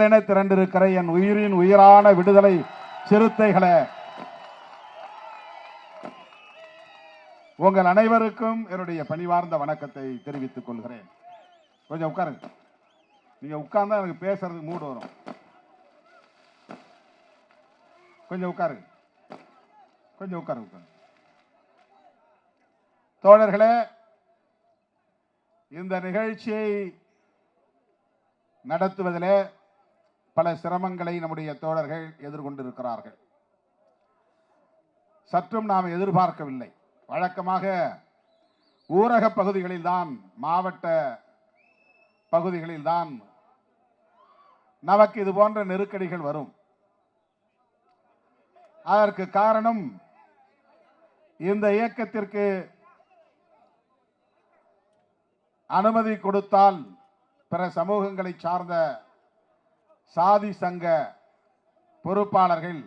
என திரண்டிருக்கிற என் உயிரின் உயிரான விடுதலை சிறுத்தைகளே, உங்கள் அனைவருக்கும் என்னுடைய பணிவார்ந்த வணக்கத்தை தெரிவித்துக் கொள்கிறேன். கொஞ்சம் உட்காருங்க. நீங்க உட்கார்ந்தா எனக்கு பேசுறதுக்கு மூடு வரும். கொஞ்சம் உட்காருங்க. கொஞ்சம் உட்காருங்க. தோழர்களே, இந்த நிகழ்ச்சியை நடத்துவதிலே பல சிரமங்களை நம்முடைய தோழர்கள் எதிர்கொண்டிருக்கிறார்கள். சற்றும் நாம் எதிர்பார்க்கவில்லை. வழக்கமாக ஊரக பகுதிகளில்தான், மாவட்ட பகுதிகளில்தான் நமக்கு இது போன்ற நெருக்கடிகள் வரும். அதற்கு காரணம், இந்த இயக்கத்திற்கு அனுமதி கொடுத்தால் பிற சமூகங்களை சார்ந்த சாதி சங்க பொறுப்பாளர்கள்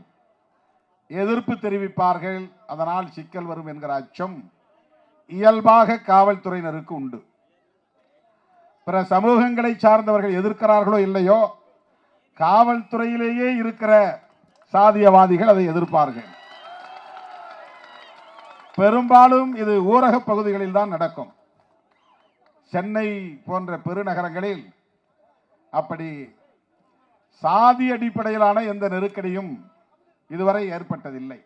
எதிர்ப்பு தெரிவிப்பார்கள், அதனால் சிக்கல் வரும் என்கிற அச்சம் இயல்பாக காவல்துறையினருக்கு உண்டு. பிற சமூகங்களை சார்ந்தவர்கள் எதிர்க்கிறார்களோ இல்லையோ, காவல்துறையிலேயே இருக்கிற சாதியவாதிகள் அதை எதிர்ப்பார்கள். பெரும்பாலும் இது ஊரக பகுதிகளில் தான் நடக்கும். சென்னை போன்ற பெருநகரங்களில் அப்படி சாதி அடிப்படையிலான எந்த நெருக்கடியும் இதுவரை ஏற்பட்டதில்லை.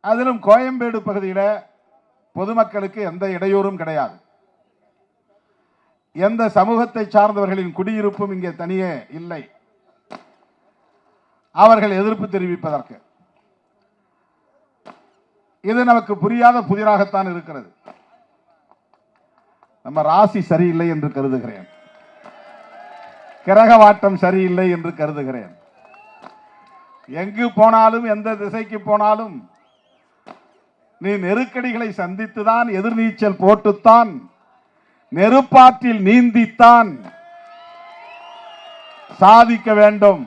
அதிலும் கோயம்பேடு பகுதியில் பொதுமக்களுக்கு எந்த இடையூறும் கிடையாது. எந்த சமூகத்தை சார்ந்தவர்களின் குடியிருப்பும் இங்கே தனியே இல்லை அவர்கள் எதிர்ப்பு தெரிவிப்பதற்கு. இது நமக்கு புரியாத புதிராகத்தான் இருக்கிறது. நம்ம ராசி சரியில்லை என்று கருதுகிறேன், கிரகவாட்டம் சரியில்லை என்று கருதுகிறேன். எங்கு போனாலும், எந்த திசைக்கு போனாலும் நீ நெருக்கடிகளை சந்தித்துதான், எதிர்நீச்சல் போட்டுத்தான், நெருப்பாற்றில் நீந்தித்தான் சாதிக்க வேண்டும்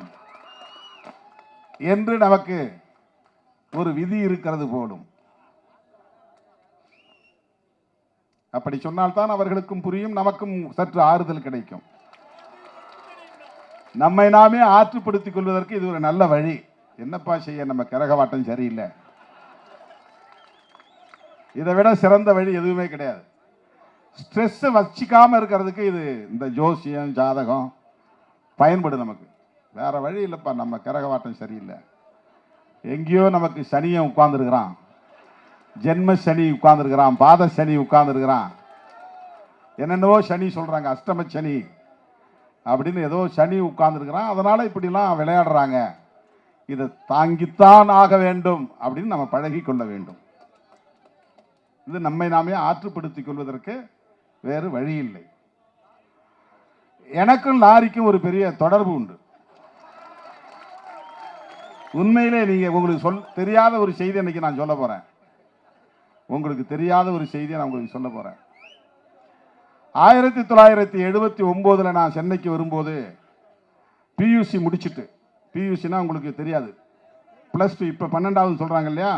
என்று நமக்கு ஒரு விதி இருக்கிறது போலும். அப்படி சொன்னால்தான் அவர்களுக்கும் புரியும், நமக்கும் சற்று ஆறுதல் கிடைக்கும். நம்மை நாமே ஆற்றுப்படுத்திக் கொள்வதற்கு இது ஒரு நல்ல வழி. என்னப்பா செய்ய, நம்ம கிரகவாட்டம் சரியில்லை, இதை விட சிறந்த வழி எதுவுமே கிடையாது. ஸ்ட்ரெஸ் வச்சிக்காம இருக்கிறதுக்கு இது இந்த ஜோசியம் ஜாதகம் பயன்படும். நமக்கு வேற வழி இல்லைப்பா, நம்ம கிரகவாட்டம் சரியில்லை. எங்கேயோ நமக்கு சனியை உட்கார்ந்துருக்கிறான், ஜென்ம சனி உட்கார்ந்துருக்கிறான், பாத சனி உட்கார்ந்துருக்கிறான், என்னென்னவோ சனி சொல்றாங்க, அஷ்டம சனி அப்படின்னு ஏதோ சனி உட்கார்ந்துருக்கிறான். அதனால இப்படிலாம் விளையாடுறாங்க, இதை தாங்கித்தான் ஆக வேண்டும் அப்படின்னு நம்ம பழகி கொள்ள வேண்டும். இது நம்மை நாமே ஆற்றுப்படுத்திக் கொள்வதற்கு வேறு வழி இல்லை. எனக்கும் லாரிக்கும் ஒரு பெரிய தொடர்பு உண்டு. உண்மையிலே நீங்க உங்களுக்கு தெரியாத ஒரு செய்தி இன்னைக்கு நான் சொல்ல போறேன். உங்களுக்கு தெரியாத ஒரு செய்தியை நான் உங்களுக்கு சொல்ல போறேன். 1979 நான் சென்னைக்கு வரும்போது பியூசி முடிச்சுட்டு, பியூசினா உங்களுக்கு தெரியாது, பிளஸ் 2 இப்ப 12வது சொல்றாங்க இல்லையா,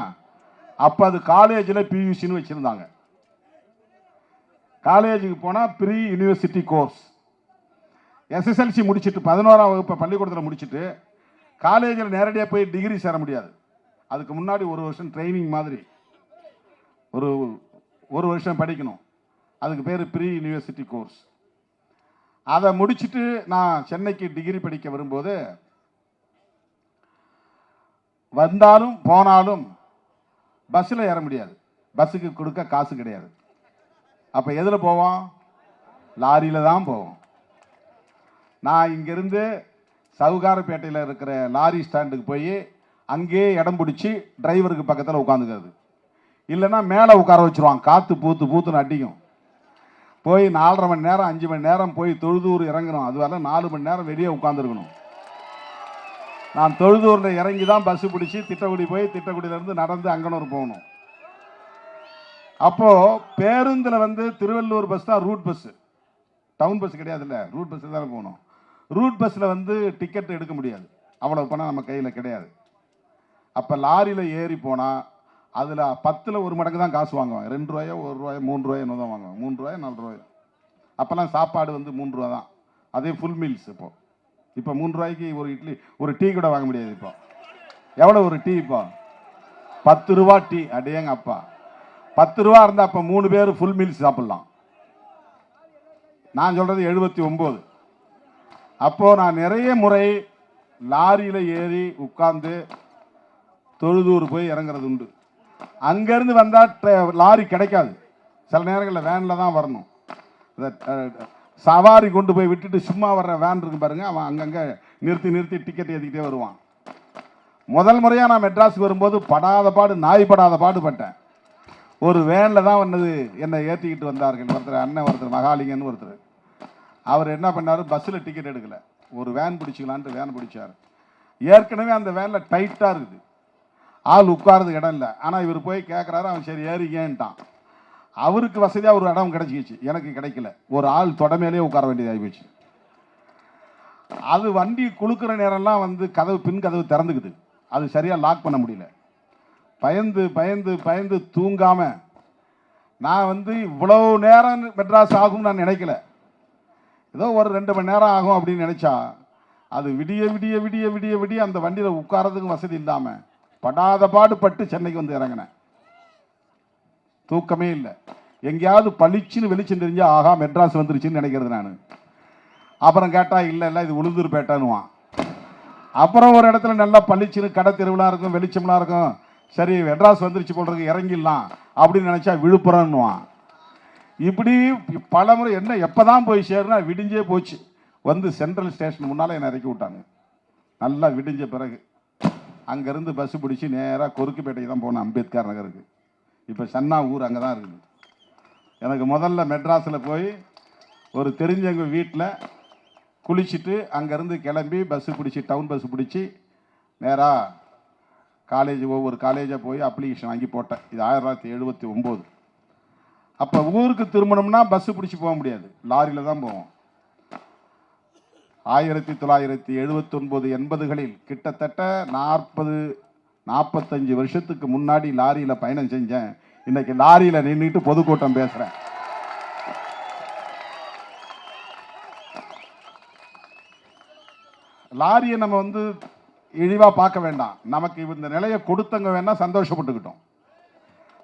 அப்ப அது காலேஜில் பியூசின்னு வச்சிருந்தாங்க. காலேஜுக்கு போனா ப்ரீ யூனிவர்சிட்டி கோர்ஸ். எஸ்எஸ்எல்சி முடிச்சுட்டு 11ஆம் வகுப்பு பள்ளிக்கூடத்தில் முடிச்சுட்டு காலேஜில் நேரடியாக போய் டிகிரி சேர முடியாது. அதுக்கு முன்னாடி ஒரு வருஷம் ட்ரைனிங் மாதிரி ஒரு வருஷம் படிக்கணும். அதுக்கு பேர் ப்ரீ யூனிவர்சிட்டி கோர்ஸ். அதை முடிச்சுட்டு நான் சென்னைக்கு டிகிரி படிக்க வரும்போது, வந்தாலும் போனாலும் பஸ்ஸில் ஏற முடியாது, பஸ்ஸுக்கு கொடுக்க காசு கிடையாது. அப்போ எதில் போவோம்? லாரியில் தான் போவோம். நான் இங்கிருந்து சவுகாரப்பேட்டையில் இருக்கிற லாரி ஸ்டாண்டுக்கு போய் அங்கேயே இடம் பிடிச்சி டிரைவருக்கு பக்கத்தில் உட்காந்துக்கிறது. இல்லைன்னா மேலே உட்கார வச்சுருவான், காற்று பூத்துன்னு அடிக்கும். போய் 4.5 மணி நேரம் 5 மணி நேரம் போய் தொழுதூர் இறங்கணும். அது வரல 4 மணி நேரம் வெளியே உட்காந்துருக்கணும். நான் தொழுதூரில் இறங்கி தான் பஸ் பிடிச்சி திட்டக்குடி போய் திட்டக்குடியிலேருந்து நடந்து அங்கனூர் போகணும். அப்போ பேருந்தில் வந்து திருவள்ளூர் பஸ் தான் ரூட் பஸ், டவுன் பஸ் கிடையாது, இல்லை ரூட் பஸ்ஸில் தானே போகணும். ரூட் பஸ்ஸில் வந்து டிக்கெட் எடுக்க முடியாது, அவ்வளோ பணம் நம்ம கையில் கிடையாது. அப்போ லாரியில் ஏறி போனால் அதில் 10ல் 1 மடங்கு தான் காசு வாங்குவாங்க. 2 ரூபாயோ 1 ரூபாயோ 3 ரூபாயோ என்ன தான் வாங்குவாங்க. 3 ரூபாயோ 4 ரூபாயோ. அப்போல்லாம் சாப்பாடு வந்து 3 ரூபா தான், அதே ஃபுல் மீல்ஸ். இப்போ இப்போ 3 ரூபாய்க்கு ஒரு இட்லி, ஒரு டீ கூட வாங்க முடியாது. இப்போ எவ்வளோ ஒரு டீ? இப்போ 10 ரூபா டீ. அடேங்க அப்பா, 10 ரூபா இருந்தால் அப்போ 3 பேர் ஃபுல் மீல்ஸ் சாப்பிட்லாம். நான் சொல்கிறது 79. அப்போது நான் நிறைய முறை லாரியில் ஏறி உட்கார்ந்து தொழுதூர் போய் இறங்குறது உண்டு. அங்கேருந்து வந்தால் லாரி கிடைக்காது. சில நேரங்களில் வேனில் தான் வரணும். சவாரி கொண்டு போய் விட்டுட்டு சும்மா வர்ற வேன் இருக்கு பாருங்க, அவன் அங்கங்கே நிறுத்தி நிறுத்தி டிக்கெட் ஏற்றிக்கிட்டே வருவான். முதல் முறையாக நான் மெட்ராஸுக்கு வரும்போது படாத பாடு, நாய் படாத பாடுபட்டேன். ஒரு வேனில் தான் வந்தது, என்னை ஏற்றிக்கிட்டு வந்தார்கள். ஒருத்தர் அண்ணன், ஒருத்தர் மகாலிங்கன்னு ஒருத்தர். அவர் என்ன பண்ணார், பஸ்ஸில் டிக்கெட் எடுக்கலை, ஒரு வேன் பிடிச்சிக்கலான்ட்டு வேன் பிடிச்சார். ஏற்கனவே அந்த வேனில் டைட்டாக இருக்குது, ஆள் உட்காரதுக்கு இடம் இல்லை. ஆனால் இவர் போய் கேட்குறாரு, அவன் சரி ஏறிக்கேன்ட்டான். அவருக்கு வசதியாக ஒரு இடம் கிடைச்சிக்கிச்சு, எனக்கு கிடைக்கல. ஒரு ஆள் தொடமையிலே உட்கார வேண்டியதாகி போச்சு. அது வண்டி குலுக்கிற நேரம்லாம் வந்து கதவு, பின் கதவு திறந்துக்குது, அது சரியாக லாக் பண்ண முடியல. பயந்து பயந்து பயந்து தூங்காமல் நான் வந்து இவ்வளோ நேரம் மெட்ராஸ் ஆகும்னு நான் நினைக்கல. ஏதோ ஒரு 2 மணி நேரம் ஆகும் அப்படின்னு நினச்சா, அது விடிய விடிய விடிய விடிய விடிய அந்த வண்டியில் உட்காரதுக்கும் வசதி இல்லாமல் படாத பாடுபட்டு சென்னைக்கு வந்து இறங்கினேன். தூக்கமே இல்லை. எங்கேயாவது பளிச்சுன்னு வெளிச்சம் தெரிஞ்சா ஆகா மெட்ராஸ் வந்துருச்சுன்னு நினைக்கிறது நான். அப்புறம் கேட்டால் இல்லை இல்லை இது உளுந்தூர்பேட்டைன்னுவான். அப்புறம் ஒரு இடத்துல நல்லா பளிச்சுன்னு கடை தெருவுலாம் இருக்கும், வெளிச்சம்லாம் இருக்கும். சரி மெட்ராஸ் வந்துருச்சு போடுறதுக்கு இறங்கிடலாம் அப்படின்னு நினச்சா விழுப்புரம்னுவான். இப்படி பல முறை என்ன எப்போ தான் போய் சேருனா விடிஞ்சே போச்சு. வந்து சென்ட்ரல் ஸ்டேஷன் முன்னால் என்னை இறக்கி விட்டாங்க. நல்லா விடிஞ்ச பிறகு அங்கேருந்து பஸ்ஸு பிடிச்சி நேராக கொருக்குப்பேட்டைக்கு தான் போனேன், அம்பேத்கர் நகருக்கு. இப்போ சன்னா ஊர் அங்கே தான் இருக்குது. எனக்கு முதல்ல மெட்ராஸில் போய் ஒரு தெரிஞ்சவங்க வீட்டில் குளிச்சுட்டு அங்கேருந்து கிளம்பி பஸ்ஸு பிடிச்சி, டவுன் பஸ்ஸு பிடிச்சி நேராக காலேஜ், ஒவ்வொரு காலேஜாக போய் அப்ளிகேஷன் வாங்கி போட்டேன். இது 1979. அப்போ ஊருக்கு திரும்பணும்னா பஸ்ஸு பிடிச்சி போக முடியாது, லாரியில் தான் போவோம். 1979 80களில் கிட்டத்தட்ட 45 வருஷத்துக்கு முன்னாடி லாரியில் பயணம் செஞ்சேன். இன்னைக்கு லாரியில் நின்றுட்டு பொதுக்கூட்டம் பேசுகிறேன். லாரியை நம்ம வந்து இழிவாக பார்க்க வேண்டாம். நமக்கு இந்த நிலையை கொடுத்தவங்க வேணால் சந்தோஷப்பட்டுக்கிட்டோம்.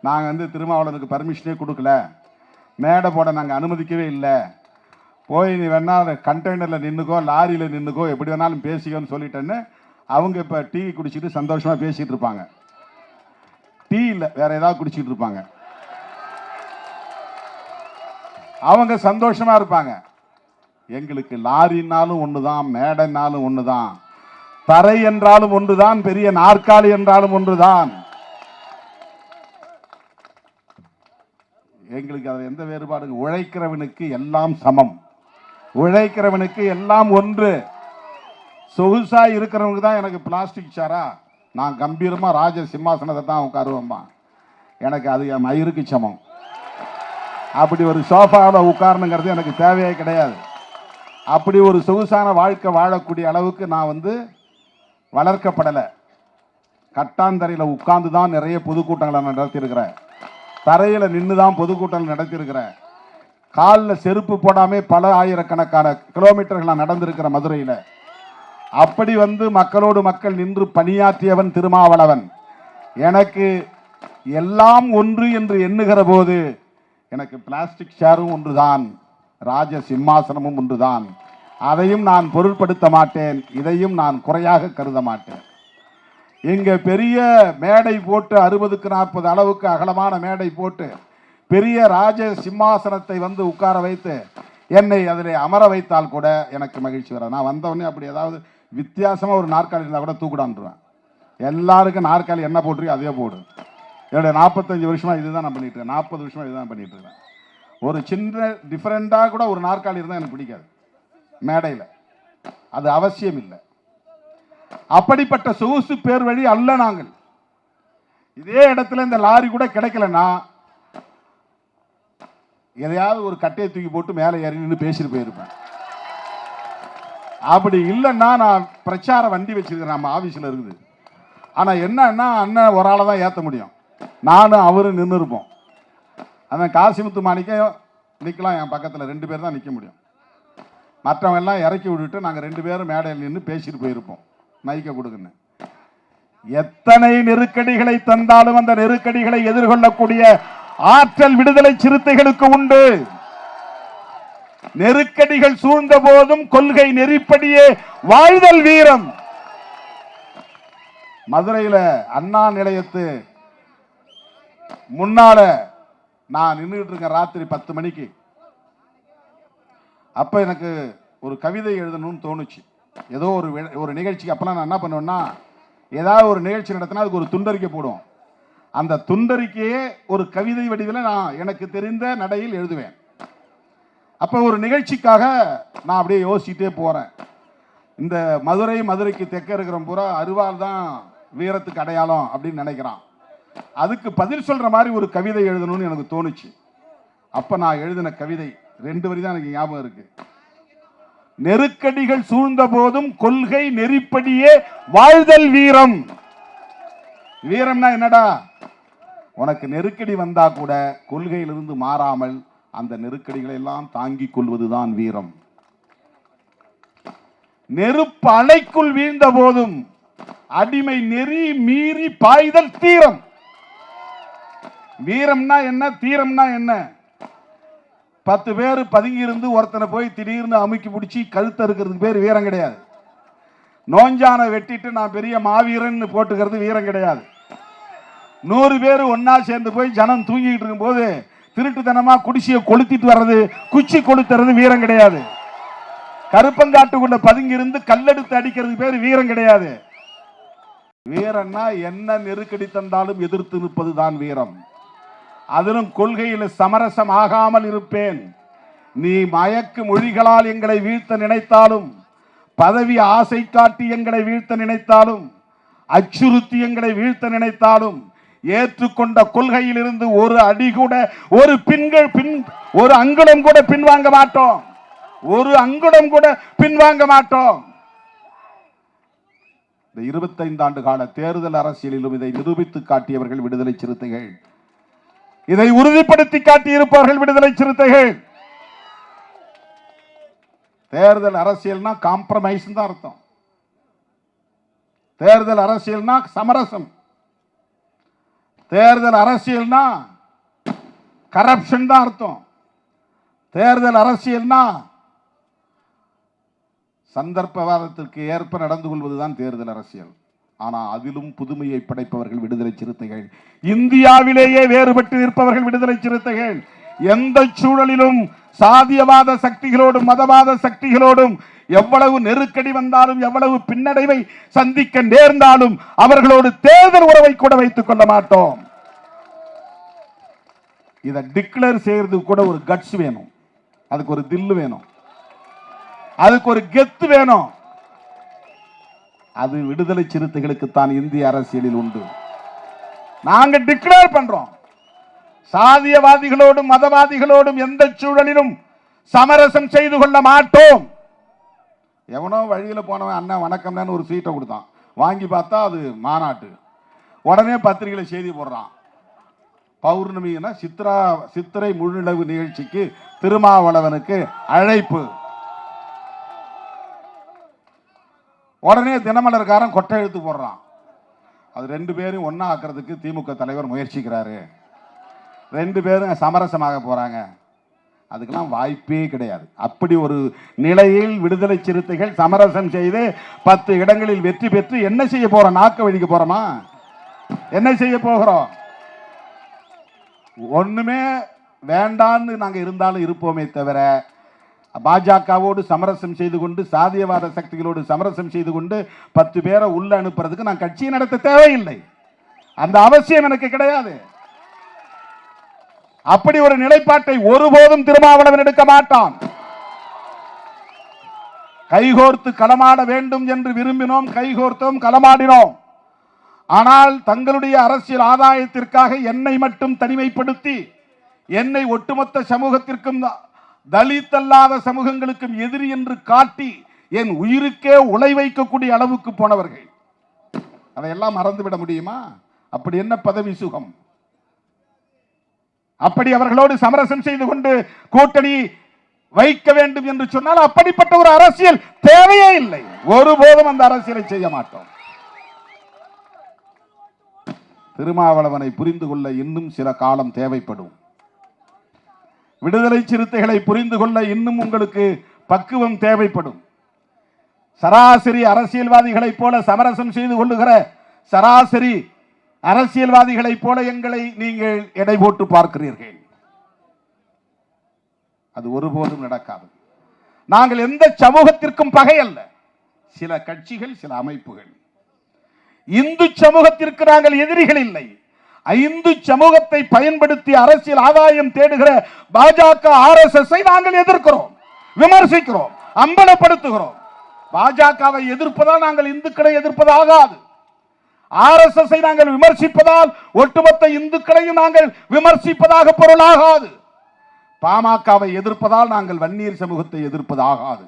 நாங்கள் வந்து திருமாவளவனுக்கு பர்மிஷனே கொடுக்கல, மேடை போட நாங்கள் அனுமதிக்கவே இல்லை, போய் நீ வேணா கண்டெய்னரில் நின்றுக்கோ, லாரியில் நின்றுக்கோ, எப்படி வேணாலும் பேசிக்கோன்னு சொல்லிட்டேன்னு அவங்க இப்போ டீ குடிச்சிட்டு சந்தோஷமாக பேசிகிட்டு இருப்பாங்க. டீ இல்லை வேற ஏதாவது குடிச்சிட்டு இருப்பாங்க, அவங்க சந்தோஷமாக இருப்பாங்க. எங்களுக்கு லாரின்னாலும் ஒன்று தான், மேடைனாலும் ஒன்று தான், தரை என்றாலும் ஒன்று தான், பெரிய நாற்காலி என்றாலும் ஒன்று தான். எங்களுக்கு அதில் எந்த வேறுபாடு? உழைக்கிறவனுக்கு எல்லாம் சமம், உழைக்கிறவனுக்கு எல்லாம் ஒன்று. சொகுசா இருக்கிறவனுக்கு தான் எனக்கு பிளாஸ்டிக் சேரா, நான் கம்பீரமா ராஜ சிம்மாசனத்தை தான் உட்காருவேம்மா, எனக்கு அது என் மயிருக்கு சமம். அப்படி ஒரு சோஃபாவில் உட்காரணுங்கிறது எனக்கு தேவையே கிடையாது. அப்படி ஒரு சொகுசான வாழ்க்கை வாழக்கூடிய அளவுக்கு நான் வந்து வளர்க்கப்படலை. கட்டாந்தரையில் உட்கார்ந்து தான் நிறைய பொதுக்கூட்டங்களை நான் நடத்தியிருக்கிறேன், தரையில் நின்று தான் பொதுக்கூட்டங்கள் நடத்தியிருக்கிறேன். காலில் செருப்பு போடாமல் பல ஆயிரக்கணக்கான கிலோமீட்டர்கள் நான் நடந்திருக்கிற மதுரையில். அப்படி வந்து மக்களோடு மக்கள் நின்று பணியாற்றியவன் திருமாவளவன். எனக்கு எல்லாம் ஒன்று என்று எண்ணுகிற போது எனக்கு பிளாஸ்டிக் சேரும் ஒன்றுதான், ராஜ சிம்மாசனமும் ஒன்றுதான். அதையும் நான் பொருட்படுத்த மாட்டேன், இதையும் நான் குறையாக கருத மாட்டேன். இங்க பெரிய மேடை போட்டு 60க்கு 40 அளவுக்கு அகலமான மேடை போட்டு பெரிய ராஜ சிம்மாசனத்தை வந்து உட்கார வைத்து என்னை அதில் அமர வைத்தால் கூட எனக்கு மகிழ்ச்சி வராது. நான் வந்தவொடனே அப்படி ஏதாவது வித்தியாசமாக ஒரு நாற்காலி இருந்தால் கூட தூக்கிடான்ருவேன். எல்லாருக்கும் நாற்காலி என்ன போட்டுருக்கோ அதே போடு. என்னுடைய 45 வருஷமாக இதுதான் நான் பண்ணிட்டு இருக்கேன், 40 வருஷமாக இதுதான் பண்ணிட்டு இருக்கேன். ஒரு சின்ன டிஃப்ரெண்டாக கூட ஒரு நாற்காலி இருந்தால் எனக்கு பிடிக்காது மேடையில், அது அவசியம் இல்லை. அப்படிப்பட்ட சொகுசு பேர் வழி அல்ல நாங்கள். இதே இடத்துல இந்த லாரி கூட கிடைக்கலன்னா எதையாவது ஒரு கட்டையை தூக்கி போட்டு மேலே ஏறி நின்று பேசிட்டு போயிருப்பேன். அப்படி இல்லைன்னா நான் பிரச்சார வண்டி வச்சிருக்கிறேன், நம்ம ஆஃபீஸில் இருக்குது. ஆனால் என்னன்னா அண்ணன் ஒரு ஆளை தான் ஏற்ற முடியும், நானும் அவரும் நின்று இருப்போம். அந்த காசிமுத்து மாணிக்கம் நிற்கலாம், என் பக்கத்தில் 2 பேர் தான் நிற்க முடியும். மற்றவங்க எல்லாம் இறக்கி விட்டுட்டு நாங்கள் 2 பேரும் மேடையில் நின்று பேசிட்டு போயிருப்போம். மைக்க கொடுக்குன்னு. எத்தனை நெருக்கடிகளை தந்தாலும் அந்த நெருக்கடிகளை எதிர்கொள்ளக்கூடிய ஆற்றல் விடுதலை சிறுத்தைகளுக்கு உண்டு. நெருக்கடிகள் சூழ்ந்த போதும் கொள்கை நெறிப்படியே வாழ்தல் வீரம். மதுரையில் அண்ணா நிலையத்து முன்னால நான் நின்றுட்டு இருக்கேன் ராத்திரி 10 மணிக்கு. அப்ப எனக்கு ஒரு கவிதை எழுதணும்னு தோணுச்சு. ஏதோ ஒரு நிகழ்ச்சிக்கு அப்பெல்லாம் நான் என்ன பண்ணுவேன்னா, ஏதாவது ஒரு நிகழ்ச்சி நடத்தினா அதுக்கு ஒரு துண்டறிக்கை போடுவோம். அந்த துண்டறிக்கையே ஒரு கவிதை வடிவில் நான் எனக்கு தெரிந்த நடையில் எழுதுவேன். அப்போ ஒரு நிகழ்ச்சிக்காக நான் அப்படியே யோசிச்சுட்டே போகிறேன். இந்த மதுரைக்கு தெற்க இருக்கிற பூரா அருவாள் தான் வீரத்துக்கு அடையாளம் அப்படின்னு நினைக்கிறான். அதுக்கு பதில் சொல்கிற மாதிரி ஒரு கவிதை எழுதணும்னு எனக்கு தோணுச்சு. அப்போ நான் எழுதின கவிதை 2 வரி தான் எனக்கு ஞாபகம் இருக்கு. நெருக்கடிகள் சூழ்ந்த போதும் கொள்கை நெறிப்படியே வாழ்தல் வீரம். வீரம்னா என்னடா? உனக்கு நெருக்கடி வந்தா கூட கொள்கையிலிருந்து மாறாமல் அந்த நெருக்கடிகளை எல்லாம் தாங்கிக் கொள்வதுதான் வீரம். நெருப்பு அலைக்குள் வீழ்ந்த போதும் அடிமை நெறி மீறி பாய்தல் தீரம். வீரம்னா என்ன, தீரம்னா என்ன? 10 பேர் பதுங்கி இருந்து ஒருத்தனை போய் திடீர்னு அமுக்கி பிடிச்சி கழுத்த இருக்கிறதுக்கு பேர் வீரம் கிடையாது. நோஞ்சான வெட்டிட்டு நான் பெரிய மாவீரன் போட்டுக்கிறது வீரம் கிடையாது. 100 பேர் ஒன்னா சேர்ந்து போய் ஜனம் தூங்கிட்டு இருக்கும் போது திருட்டுத்தனமா குடிசையை கொளுத்திட்டு வர்றது, குச்சி கொளுத்துறது வீரம் கிடையாது. கருப்பங்காட்டுக்குள்ள பதுங்கி இருந்து கல்லெடுத்து அடிக்கிறது பேர் வீரம் கிடையாது. வீரம்னா என்ன நெருக்கடி தந்தாலும் எதிர்த்து நிற்பதுதான் வீரம். அதிலும் கொள்கையில் சமரசம் ஆகாமல் இருப்பேன். நீ மயக்கு மொழிகளால் எங்களை வீழ்த்த நினைத்தாலும், பதவி ஆசை காட்டி எங்களை வீழ்த்த நினைத்தாலும், அச்சுறுத்தி எங்களை வீழ்த்த நினைத்தாலும், ஏற்றுக்கொண்ட கொள்கையில் இருந்து ஒரு அடி கூட, ஒரு அங்குலம் கூட பின்வாங்க மாட்டோம். ஒரு அங்குலம் கூட பின்வாங்க மாட்டோம். இந்த 25 ஆண்டு கால தேர்தல் அரசியலிலும் இதை நிரூபித்து காட்டியவர்கள் விடுதலை சிறுத்தைகள். இதை உறுதிப்படுத்தி காட்டியிருப்பவர்கள் விடுதலை சிறுத்தைகள். தேர்தல் அரசியல்னா காம்ப்ரமைஸ் தான் அர்த்தம். தேர்தல் அரசியல்னா சமரசம். தேர்தல் அரசியல்னா கரப்ஷன் தான் அர்த்தம். தேர்தல் அரசியல்னா சந்தர்ப்பவாதத்திற்கு ஏற்ப நடந்து கொள்வதுதான் தேர்தல் அரசியல். ஆனால் அதிலும் புதுமையை படைப்பவர்கள் விடுதலை சிறுத்தைகள். இந்தியாவிலேயே வேறுபட்டு நிற்பவர்கள் விடுதலை சிறுத்தைகள். எந்த சூழலிலும் சாதியவாத சக்திகளோடும் மதவாத சக்திகளோடும் எவ்வளவு நெருக்கடி வந்தாலும், எவ்வளவு பின்னடைவை சந்திக்க நேர்ந்தாலும் அவர்களோடு தேர்தல் உறவை கூட வைத்துக் கொள்ள மாட்டோம். இதை டிக்ளேர் செய்யறது கூட ஒரு கட்ஸ் வேணும், அதுக்கு ஒரு தில்லு வேணும், அதுக்கு ஒரு கெத்து வேணும். அது விடுதலை சிறுத்தைகளுக்கு தான் இந்திய அரசியலில் உண்டு. நாங்க டிக்ளேர் பண்றோம், சாதியவாதிகளோடும் மதவாதிகளோடும் எந்த சூழலிலும் சமரசம் செய்து கொள்ள மாட்டோம். எவனோ வழியில போனவன் அண்ணன் வணக்கம் ஒரு சீட்டை கொடுத்தான், வாங்கி பார்த்தா அது மாநாட்டு. உடனே பத்திரிகையில செய்தி போடுறான், பௌர்ணமினா சித்திரை முழுநிலவு நிகழ்ச்சிக்கு திருமாவளவனுக்கு அழைப்பு. உடனே தினமலர்காரன் கொட்டை எழுத்து போடுறான். அது 2 பேரும் ஒன்னா ஆக்கிறதுக்கு திமுக தலைவர் முயற்சிக்கிறாரு, 2 பேரும் சமரசமாக போறாங்க. அதுக்கெல்லாம் வாய்ப்பே கிடையாது. அப்படி ஒரு நிலையில் விடுதலை சிறுத்தைகள் சமரசம் செய்து 10 இடங்களில் வெற்றி பெற்று என்ன செய்ய போறோம்? நாக்க வழிக்க போறோமா? என்ன செய்ய போகிறோம்? ஒண்ணுமே வேண்டான்னு நாங்க இருந்தாலும் இருப்போமே தவிர, பாஜகவோடு சமரசம் செய்து கொண்டு, சாதியவாத சக்திகளோடு சமரசம் செய்து கொண்டு 10 பேரை உள்ள அனுப்புறதுக்கு நான் கட்சியை நடத்த தேவையில்லை. அந்த அவசியம் எனக்கு கிடையாது. அப்படி ஒரு நிலைப்பாட்டை ஒருபோதும் திருமாவளவன் எடுக்க மாட்டான். கைகோர்த்து களமாட வேண்டும் என்று விரும்பினோம், கைகோர்த்தோம், களமாடினோம். ஆனால் தங்களுடைய அரசியல் ஆதாயத்திற்காக என்னை மட்டும் தனிமைப்படுத்தி, என்னை ஒட்டுமொத்த சமூகத்திற்கும், தலித் அல்லாத சமூகங்களுக்கும் எதிரி என்று காட்டி என் உயிருக்கே உலை வைக்கக்கூடிய அளவுக்கு போனவர்கள். அதையெல்லாம் மறந்துவிட முடியுமா? அப்படி என்ன பதவி சுகம்? அப்படி அவர்களோடு சமரசம் செய்து கொண்டு கூட்டணி வைக்க வேண்டும் என்று சொன்னால் அப்படிப்பட்ட ஒரு அரசியல் தேவையே இல்லை. ஒருபோதும் அந்த அரசியலை செய்ய மாட்டோம். திருமாவளவனை புரிந்து கொள்ள இன்னும் சில காலம் தேவைப்படும். விடுதலை சிறுத்தைகளை புரிந்து கொள்ள இன்னும் உங்களுக்கு பக்குவம் தேவைப்படும். சராசரி அரசியல்வாதிகளைப் போல சமரசம் செய்து கொள்ளுகிற சராசரி அரசியல்வாதிகளைப் போல எங்களை நீங்கள் எடை போட்டு பார்க்கிறீர்கள். அது ஒருபோதும் நடக்காது. நாங்கள் எந்த சமூகத்திற்கும் பகை அல்ல. சில கட்சிகள், சில அமைப்புகள். இந்து சமூகத்திற்கு நாங்கள் எதிரிகள் இல்லை. இந்து சமூகத்தை பயன்படுத்தி அரசியல் ஆதாயம் தேடுகிற பாஜக, RSS நாங்கள் எதிர்க்கிறோம், விமர்சிக்கிறோம், அம்பலப்படுத்துகிறோம். பாஜகவை எதிர்ப்பதால் நாங்கள் இந்துக்களை எதிர்ப்பதாகாது. RSS நாங்கள் விமர்சிப்பதால் ஒட்டுமொத்த இந்துக்களையும் நாங்கள் விமர்சிப்பதாக பொருளாகாது. பாமகவை எதிர்ப்பதால் நாங்கள் வன்னியர் சமூகத்தை எதிர்ப்பதாகாது.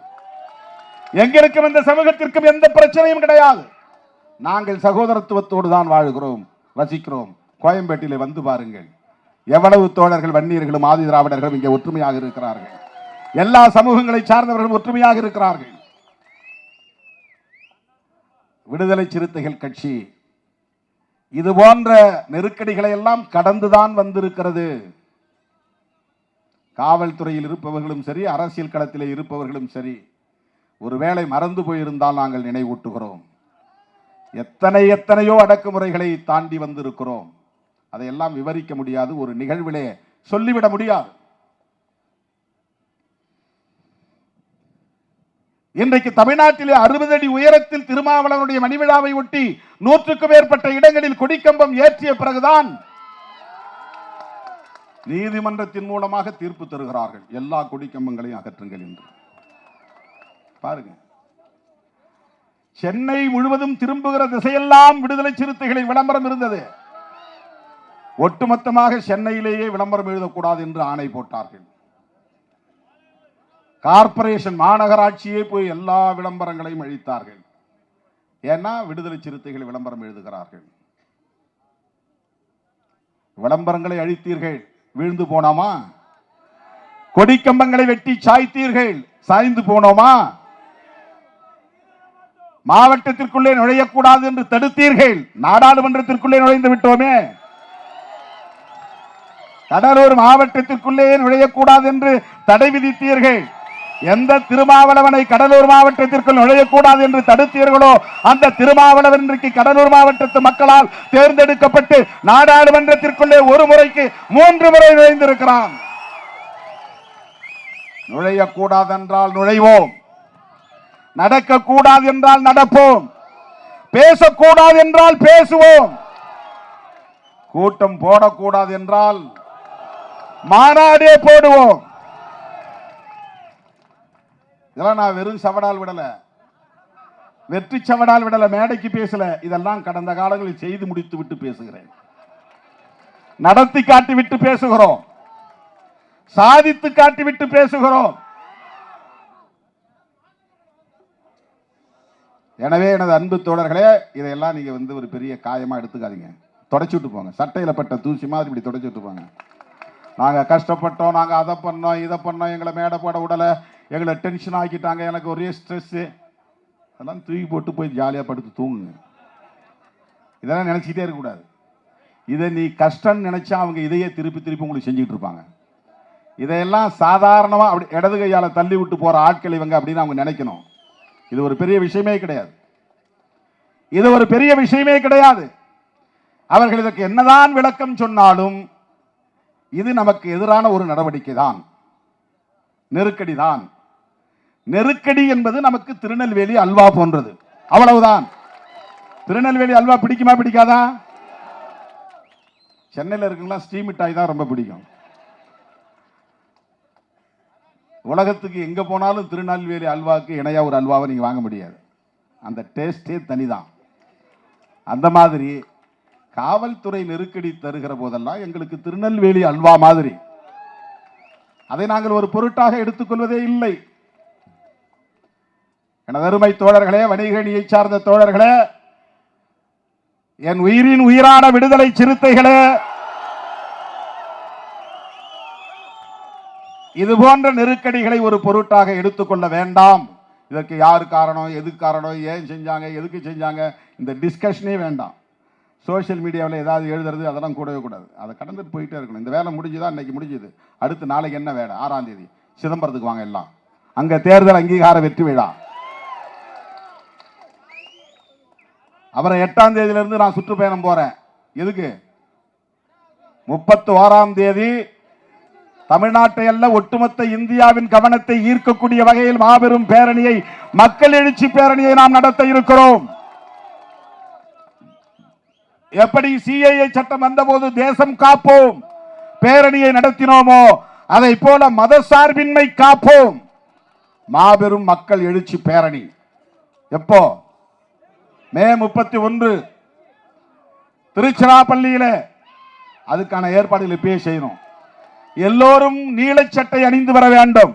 எங்களுக்கும் இந்த சமூகத்திற்கும் எந்த பிரச்சனையும் கிடையாது. நாங்கள் சகோதரத்துவத்தோடு தான் வாழ்கிறோம், வசிக்கிறோம். கோயம்பேட்டிலே வந்து பாருங்கள், எவ்வளவு தோழர்கள் வன்னியர்களும் ஆதி திராவிடர்களும் இங்கே ஒற்றுமையாக இருக்கிறார்கள். எல்லா சமூகங்களை சார்ந்தவர்களும் ஒற்றுமையாக இருக்கிறார்கள். விடுதலை சிறுத்தைகள் கட்சி இது போன்ற நெருக்கடிகளை எல்லாம் கடந்துதான் வந்திருக்கிறது. காவல்துறையில் இருப்பவர்களும் சரி, அரசியல் களத்திலே இருப்பவர்களும் சரி, ஒருவேளை மறந்து போயிருந்தால் நாங்கள் நினைவூட்டுகிறோம். எத்தனையோ அடக்குமுறைகளை தாண்டி வந்திருக்கிறோம். அதையெல்லாம் விவரிக்க முடியாது, ஒரு நிகழ்விலே சொல்லிவிட முடியாது. இன்றைக்கு தமிழ்நாட்டிலே 60 அடி உயரத்தில் திருமாவளவனுடைய மணிவிழாவை ஒட்டி 100க்கும் மேற்பட்ட இடங்களில் கொடிக்கம்பம் ஏற்றிய பிறகுதான் நீதிமன்றத்தின் மூலமாக தீர்ப்பு தருகிறார்கள், எல்லா கொடிக்கம்பங்களையும் அகற்றுங்கள் என்று. பாருங்க, சென்னை முழுவதும் திரும்புகிற திசையெல்லாம் விடுதலை சிறுத்தைகளின் விளம்பரம் இருந்தது. ஒட்டுமொத்தமாக சென்னையிலேயே விளம்பரம் எழுதக்கூடாது என்று ஆணை போட்டார்கள். கார்ப்பரேஷன், மாநகராட்சியே போய் எல்லா விளம்பரங்களையும் அழித்தார்கள். ஏன்னா விடுதலை சிறுத்தைகள் விளம்பரம் எழுதுகிறார்கள். விளம்பரங்களை அழித்தீர்கள், வீழ்ந்து போனோமா? கொடிக்கம்பங்களை வெட்டி சாய்த்தீர்கள், சாய்ந்து போனோமா? மாவட்டத்திற்குள்ளே நுழையக்கூடாது என்று தடுத்தீர்கள், நாடாளுமன்றத்திற்குள்ளே நுழைந்து விட்டோமே. கடலூர் மாவட்டத்திற்குள்ளே நுழையக்கூடாது என்று தடை விதித்தீர்கள். எந்த திருமாவளவனை கடலூர் மாவட்டத்திற்குள் நுழையக்கூடாது என்று தடுத்தீர்களோ அந்த திருமாவளவன் இன்றைக்கு கடலூர் மாவட்டத்து மக்களால் தேர்ந்தெடுக்கப்பட்டு நாடாளுமன்றத்திற்குள்ளே ஒரு முறைக்கு 3 முறை நுழைந்திருக்கிறான். நுழையக்கூடாது என்றால் நுழைவோம், நடக்கக்கூடாது என்றால் நடப்போம், பேசக்கூடாது என்றால் பேசுவோம், கூட்டம் போடக்கூடாது என்றால் மாநாடே போடுவோம். இதெல்லாம் நான் வெறும் சவடால் விடல, வெற்றி சவடால் விடல, மேடைக்கு பேசல. இதெல்லாம் கடந்த காலங்களில் செய்து முடித்து விட்டு பேசுகிறேன், நடத்தி காட்டிவிட்டு பேசுகிறோம், சாதித்து காட்டிவிட்டு பேசுகிறோம். எனவே எனது அன்பு தோழர்களே, இதையெல்லாம் நீங்க ஒரு பெரிய காயமா எடுத்துக்காதீங்க. தொடச்சு விட்டு போங்க, சட்டையில பட்ட தூசி மாதிரி இப்படி தொடச்சு விட்டு போங்க. நாங்க கஷ்டப்பட்டோம், நாங்க அதை பண்ணோம், இதை பண்ணோம், எங்களை மேடை போட விடல, எங்களை டென்ஷன் ஆக்கிட்டாங்க, எனக்கு ஒரே ஸ்ட்ரெஸ், அதெல்லாம் தூக்கி போட்டு போய் ஜாலியா படுத்து தூங்குங்க. இதெல்லாம் நினைச்சிக்கிட்டே இருக்கக்கூடாது. இதை நீ கஷ்டம் நினைச்சா அவங்க இதையே திருப்பி திருப்பி உங்களுக்கு செஞ்சுட்டு இருப்பாங்க. இதையெல்லாம் சாதாரணமா அப்படி இடது கையால தள்ளி விட்டு போற ஆட்கள் இவங்க அப்படின்னு அவங்க நினைக்கணும். இது ஒரு பெரிய விஷயமே கிடையாது, இது ஒரு பெரிய விஷயமே கிடையாது. அவர்கள் இதற்கு என்னதான் விளக்கம் சொன்னாலும் இது நமக்கு எதிரான ஒரு நடவடிக்கை தான், நெருக்கடி தான். நெருக்கடி என்பது நமக்கு திருநெல்வேலி அல்வா போன்றது, அவ்வளவுதான். திருநெல்வேலி அல்வா பிடிக்குமா பிடிக்காதா? சென்னையில் இருக்குங்களா ஸ்ரீ மிட்டாய் தான் ரொம்ப பிடிக்கும். உலகத்துக்கு எங்க போனாலும் திருநெல்வேலி அல்வாக்கு இணையா ஒரு அல்வாவை நீங்க வாங்க முடியாது, அந்த டேஸ்டே தனிதான். அந்த மாதிரி காவல்துறை நெருக்கடி தருகிற போதெல்லாம் எங்களுக்கு திருநெல்வேலி அல்வா மாதிரி, அதை நாங்கள் ஒரு பொருட்டாக எடுத்துக்கொள்வதே இல்லை. எனது அருமை தோழர்களே, வணிகணியை சார்ந்த தோழர்களே, என் உயிரின் உயிரான விடுதலை சிறுத்தைகளே, இது போன்ற நெருக்கடிகளை ஒரு பொருட்டாக எடுத்துக்கொள்ள வேண்டாம். இதற்கு யார் காரணம், எது காரணம், ஏன் செஞ்சாங்க, எதுக்கு செஞ்சாங்க, இந்த டிஸ்கஷனே வேண்டாம். சோஷியல் மீடியாவில் ஏதாவது எழுதுறது அதெல்லாம் கூடவே கூடாது. அதை கடந்துட்டு போயிட்டே இருக்கணும். இந்த வேலை முடிஞ்சுதான், இன்னைக்கு முடிஞ்சுது. அடுத்து நாளைக்கு என்ன வேலை? 6ஆம் தேதி சிதம்பரத்துக்கு வாங்க எல்லாம். அங்க தேர்தல் அங்கீகார வெற்றி விழா. அப்புறம் 8ஆம் தேதியிலிருந்து நான் சுற்றுப்பயணம் போறேன். எதுக்கு? 31ஆம் தேதி தமிழ்நாட்டை அல்ல ஒட்டுமொத்த இந்தியாவின் கவனத்தை ஈர்க்கக்கூடிய வகையில் மாபெரும் பேரணியை, மக்கள் எழுச்சி பேரணியை நாம் நடத்த இருக்கிறோம். எப்படி சிஏஏ சட்டம் வந்தபோது தேசம் காப்போம் பேரணியை நடத்தினோமோ அதை போல மதசார்பின்மை காப்போம் மாபெரும் மக்கள் எழுச்சி பேரணி. எப்போ? மே 31 திருச்சிராப்பள்ளியில. அதுக்கான ஏற்பாடுகள் இப்பயே செய்யணும். எல்லோரும் நீலச்சட்டை அணிந்து வர வேண்டும்.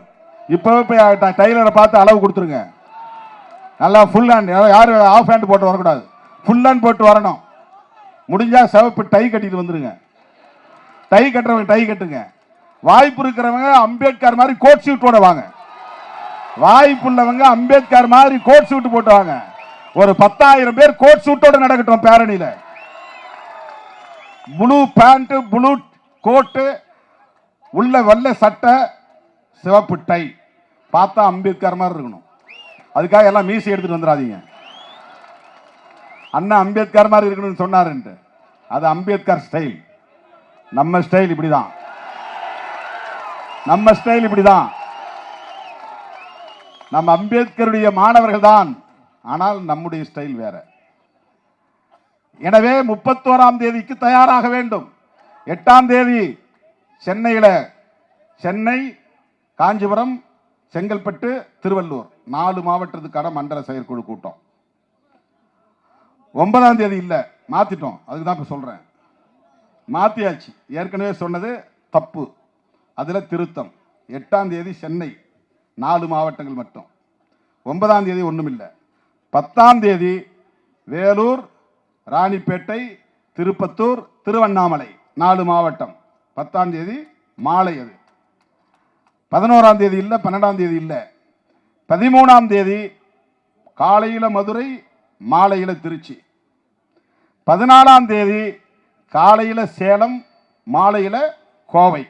இப்பவே டைலரை பார்த்து அளவு கொடுத்துருங்க. நல்லா ஃபுல் ஹேண்ட், யாரும் ஆஃப் ஹேண்ட் போட்டு வரக்கூடாது, ஃபுல் ஹேண்ட் போட்டு வரணும். முடிஞ்சா சிவப்பு டை கட்டிட்டு வந்துருங்க. டை கட்டுறவங்க டை கட்டுங்க. வாய்ப்பு இருக்கிறவங்க அம்பேத்கர் மாதிரி கோட் சூட்டோட வாங்க. வாய்ப்பு உள்ளவங்க அம்பேத்கர் மாதிரி கோட் சூட் போட்டு வாங்க. ஒரு 10,000 பேர் கோட் சூட்டோட நடக்கட்டும் பேரணியில. ப்ளூ பேண்ட், ப்ளூ கோட்டு, உள்ள வெள்ளை சட்டை, சிவப்பு டை. பார்த்தா அம்பேத்கர் மாதிரி இருக்கணும். அதுக்காக எல்லாம் மீசி எடுத்துட்டு வந்துடாதீங்க. அண்ணா அம்பேத்கர் மாதிரி இருக்கணும்னு சொன்னாருன்ட்டு. அது அம்பேத்கர் ஸ்டைல். நம்ம ஸ்டைல் இப்படிதான். நம்ம ஸ்டைல் இப்படிதான். நம்ம அம்பேத்கருடைய மாணவர்கள் தான், ஆனால் நம்முடைய ஸ்டைல் வேற. எனவே 31ஆம் தேதிக்கு தயாராக வேண்டும். 8ஆம் தேதி சென்னையில, சென்னை, காஞ்சிபுரம், செங்கல்பட்டு, திருவள்ளூர் 4 மாவட்டத்துக்கான மண்டல செயற்குழு கூட்டம். 9ஆம் தேதி இல்ல, மாத்திட்டோம். அதுக்கு தான் இப்ப சொல்றேன். மாத்தியாச்சு. ஏற்கனவே சொன்னது தப்பு, அதுல திருத்தம். 8ஆம் தேதி சென்னை, 4 மாவட்டங்கள் மட்டும். 9ஆம் தேதி ஒண்ணுமில்லை. 10ஆம் தேதி வேலூர், ராணிப்பேட்டை, திருப்பத்தூர், திருவண்ணாமலை 4 மாவட்டம். 10ஆம் தேதி மாலை. அது 11ஆம் தேதி இல்ல, 12ஆம் தேதி இல்ல. 13ஆம் தேதி காலையில மதுரை, மாலையில திருச்சி. 14ஆம் தேதி காலையில சேலம், மாலையில கோவை.